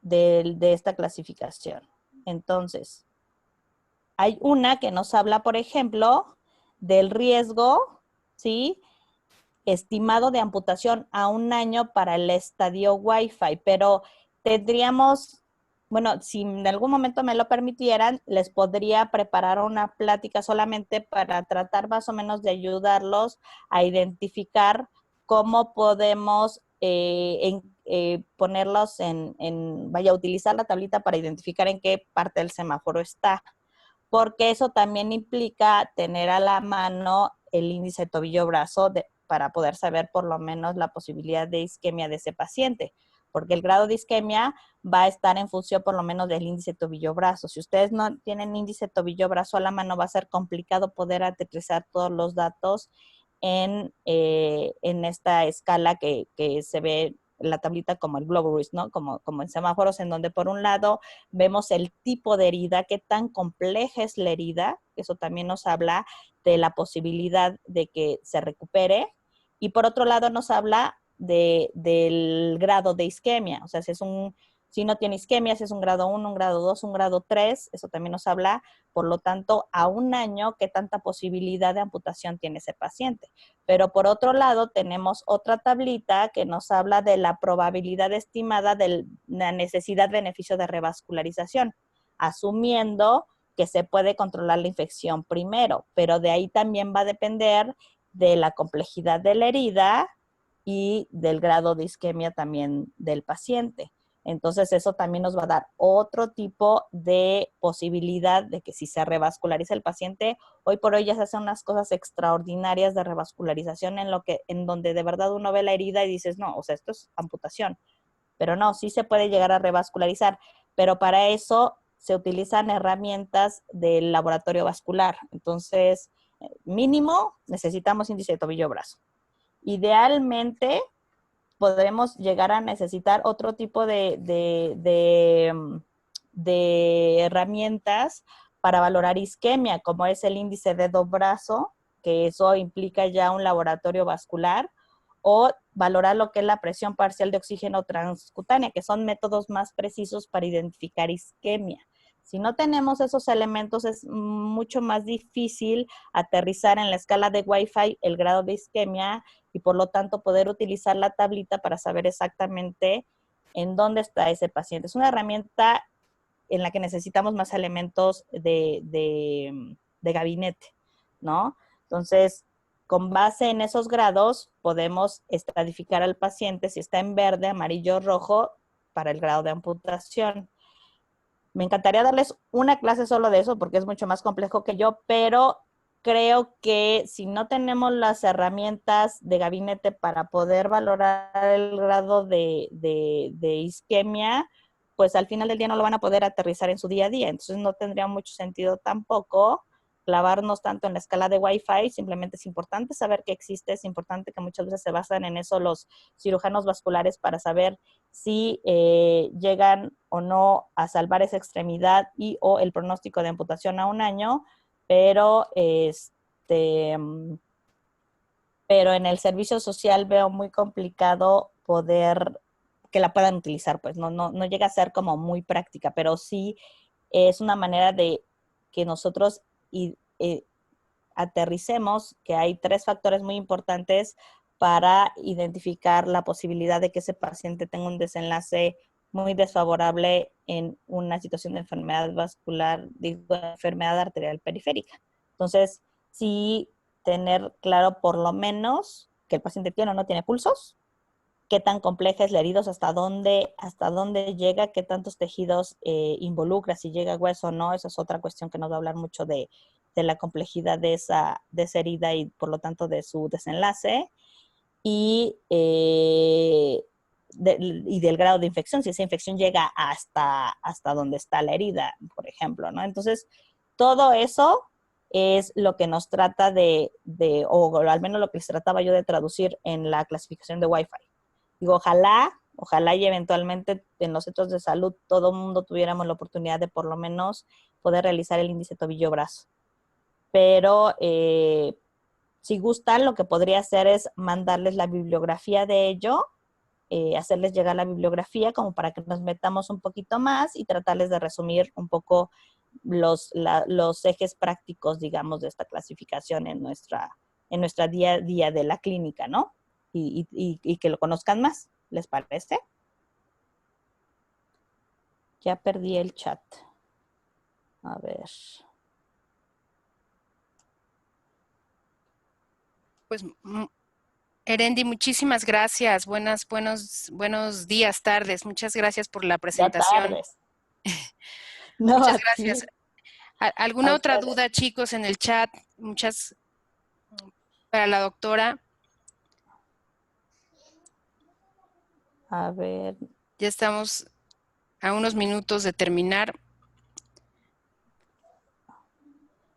De esta clasificación. Entonces, hay una que nos habla, por ejemplo, del riesgo, ¿sí? Estimado de amputación a un año para el estadio Wi-Fi, pero tendríamos, bueno, si en algún momento me lo permitieran, les podría preparar una plática solamente para tratar más o menos de ayudarlos a identificar cómo podemos ponerlos vaya a utilizar la tablita para identificar en qué parte del semáforo está, porque eso también implica tener a la mano el índice tobillo-brazo para poder saber por lo menos la posibilidad de isquemia de ese paciente, porque el grado de isquemia va a estar en función por lo menos del índice tobillo-brazo. Si ustedes no tienen índice tobillo-brazo a la mano, va a ser complicado poder aterrizar todos los datos en esta escala que se ve la tablita como el Global Risk, ¿no? Como en semáforos, en donde por un lado vemos el tipo de herida, qué tan compleja es la herida, eso también nos habla de la posibilidad de que se recupere, y por otro lado nos habla del grado de isquemia, o sea, si no tiene isquemia, si es un grado 1, un grado 2, un grado 3, eso también nos habla, por lo tanto, a un año, qué tanta posibilidad de amputación tiene ese paciente. Pero por otro lado, tenemos otra tablita que nos habla de la probabilidad estimada de la necesidad-beneficio de revascularización, asumiendo que se puede controlar la infección primero, pero de ahí también va a depender de la complejidad de la herida y del grado de isquemia también del paciente. Entonces eso también nos va a dar otro tipo de posibilidad de que si se revasculariza el paciente, hoy por hoy ya se hacen unas cosas extraordinarias de revascularización en donde de verdad uno ve la herida y dices, no, o sea, esto es amputación. Pero no, sí se puede llegar a revascularizar, pero para eso se utilizan herramientas del laboratorio vascular. Entonces, mínimo necesitamos índice de tobillo-brazo. Idealmente, podremos llegar a necesitar otro tipo de herramientas para valorar isquemia, como es el índice dedo-brazo, que eso implica ya un laboratorio vascular, o valorar lo que es la presión parcial de oxígeno transcutánea, que son métodos más precisos para identificar isquemia. Si no tenemos esos elementos, es mucho más difícil aterrizar en la escala de Wi-Fi el grado de isquemia y por lo tanto poder utilizar la tablita para saber exactamente en dónde está ese paciente. Es una herramienta en la que necesitamos más elementos de gabinete, ¿no? Entonces, con base en esos grados, podemos estratificar al paciente si está en verde, amarillo, rojo, para el grado de amputación. Me encantaría darles una clase solo de eso porque es mucho más complejo que yo, pero creo que si no tenemos las herramientas de gabinete para poder valorar el grado de isquemia, pues al final del día no lo van a poder aterrizar en su día a día. Entonces no tendría mucho sentido tampoco clavarnos tanto en la escala de Wi-Fi. Simplemente es importante saber que existe, es importante que muchas veces se basan en eso los cirujanos vasculares para saber si llegan o no a salvar esa extremidad y o el pronóstico de amputación a un año, pero pero en el servicio social veo muy complicado poder que la puedan utilizar, pues no llega a ser como muy práctica, pero sí es una manera de que nosotros aterricemos que hay tres factores muy importantes para identificar la posibilidad de que ese paciente tenga un desenlace muy desfavorable en una situación de enfermedad vascular, digo, enfermedad arterial periférica. Entonces, sí tener claro por lo menos que el paciente tiene o no tiene pulsos, qué tan compleja es la herida, hasta dónde llega, qué tantos tejidos involucra, si llega hueso o no. Esa es otra cuestión que nos va a hablar mucho de la complejidad de esa herida y por lo tanto de su desenlace. Y, y del grado de infección, si esa infección llega hasta donde está la herida, por ejemplo, ¿no? Entonces, todo eso es lo que nos trata o al menos lo que les trataba yo de traducir en la clasificación de Wi-Fi. Digo, ojalá y eventualmente en los centros de salud todo el mundo tuviéramos la oportunidad de por lo menos poder realizar el índice tobillo-brazo. Pero si gustan, lo que podría hacer es mandarles la bibliografía de ello, hacerles llegar la bibliografía como para que nos metamos un poquito más y tratarles de resumir un poco los ejes prácticos, digamos, de esta clasificación en nuestra día a día de la clínica, ¿no? Y que lo conozcan más, ¿les parece? Ya perdí el chat. A ver. Pues, Erendi, muchísimas gracias. Buenos días, tardes. Muchas gracias por la Ya presentación. tardes. No, Muchas a gracias. ti. ¿Alguna A otra ustedes. duda, chicos, en el chat? Muchas para la doctora. A ver. Ya estamos a unos minutos de terminar.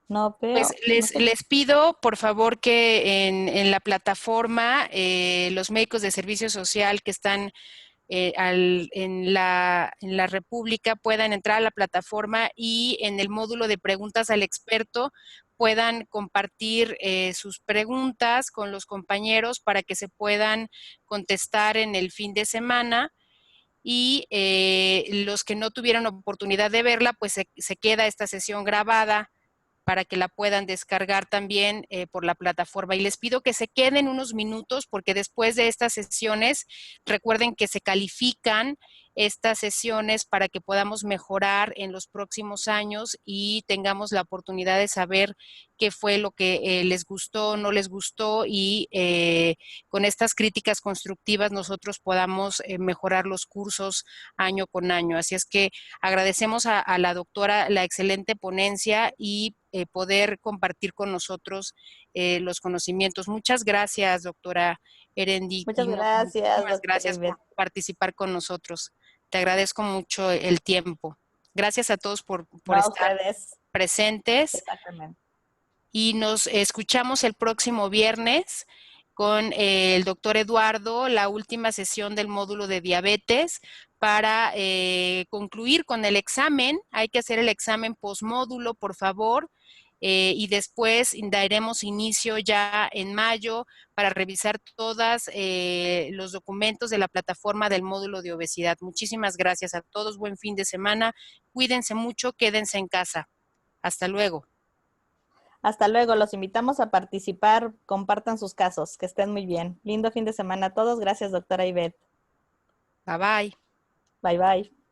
No Pues veo. No sé. les pido, por favor, que en la plataforma, los médicos de servicio social que están en la República puedan entrar a la plataforma y en el módulo de preguntas al experto puedan compartir sus preguntas con los compañeros para que se puedan contestar en el fin de semana. Y los que no tuvieron oportunidad de verla, pues se queda esta sesión grabada para que la puedan descargar también por la plataforma. Y les pido que se queden unos minutos porque después de estas sesiones, recuerden que se califican estas sesiones para que podamos mejorar en los próximos años y tengamos la oportunidad de saber qué fue lo que les gustó, no les gustó y con estas críticas constructivas nosotros podamos mejorar los cursos año con año. Así es que agradecemos a la doctora la excelente ponencia y poder compartir con nosotros los conocimientos. Muchas gracias, doctora Erendi, Muchas y gracias, muchísimas doctora gracias por Ivette. participar con nosotros. Te agradezco mucho el tiempo. Gracias a todos por No, a estar ustedes. presentes Exactamente. y nos escuchamos el próximo viernes con el doctor Eduardo, la última sesión del módulo de diabetes para concluir con el examen. Hay que hacer el examen postmódulo, por favor. Y después daremos inicio ya en mayo para revisar todos los documentos de la plataforma del módulo de obesidad. Muchísimas gracias a todos. Buen fin de semana. Cuídense mucho, quédense en casa. Hasta luego. Hasta luego, los invitamos a participar, compartan sus casos, que estén muy bien. Lindo fin de semana a todos. Gracias, doctora Ivette. Bye bye. Bye bye.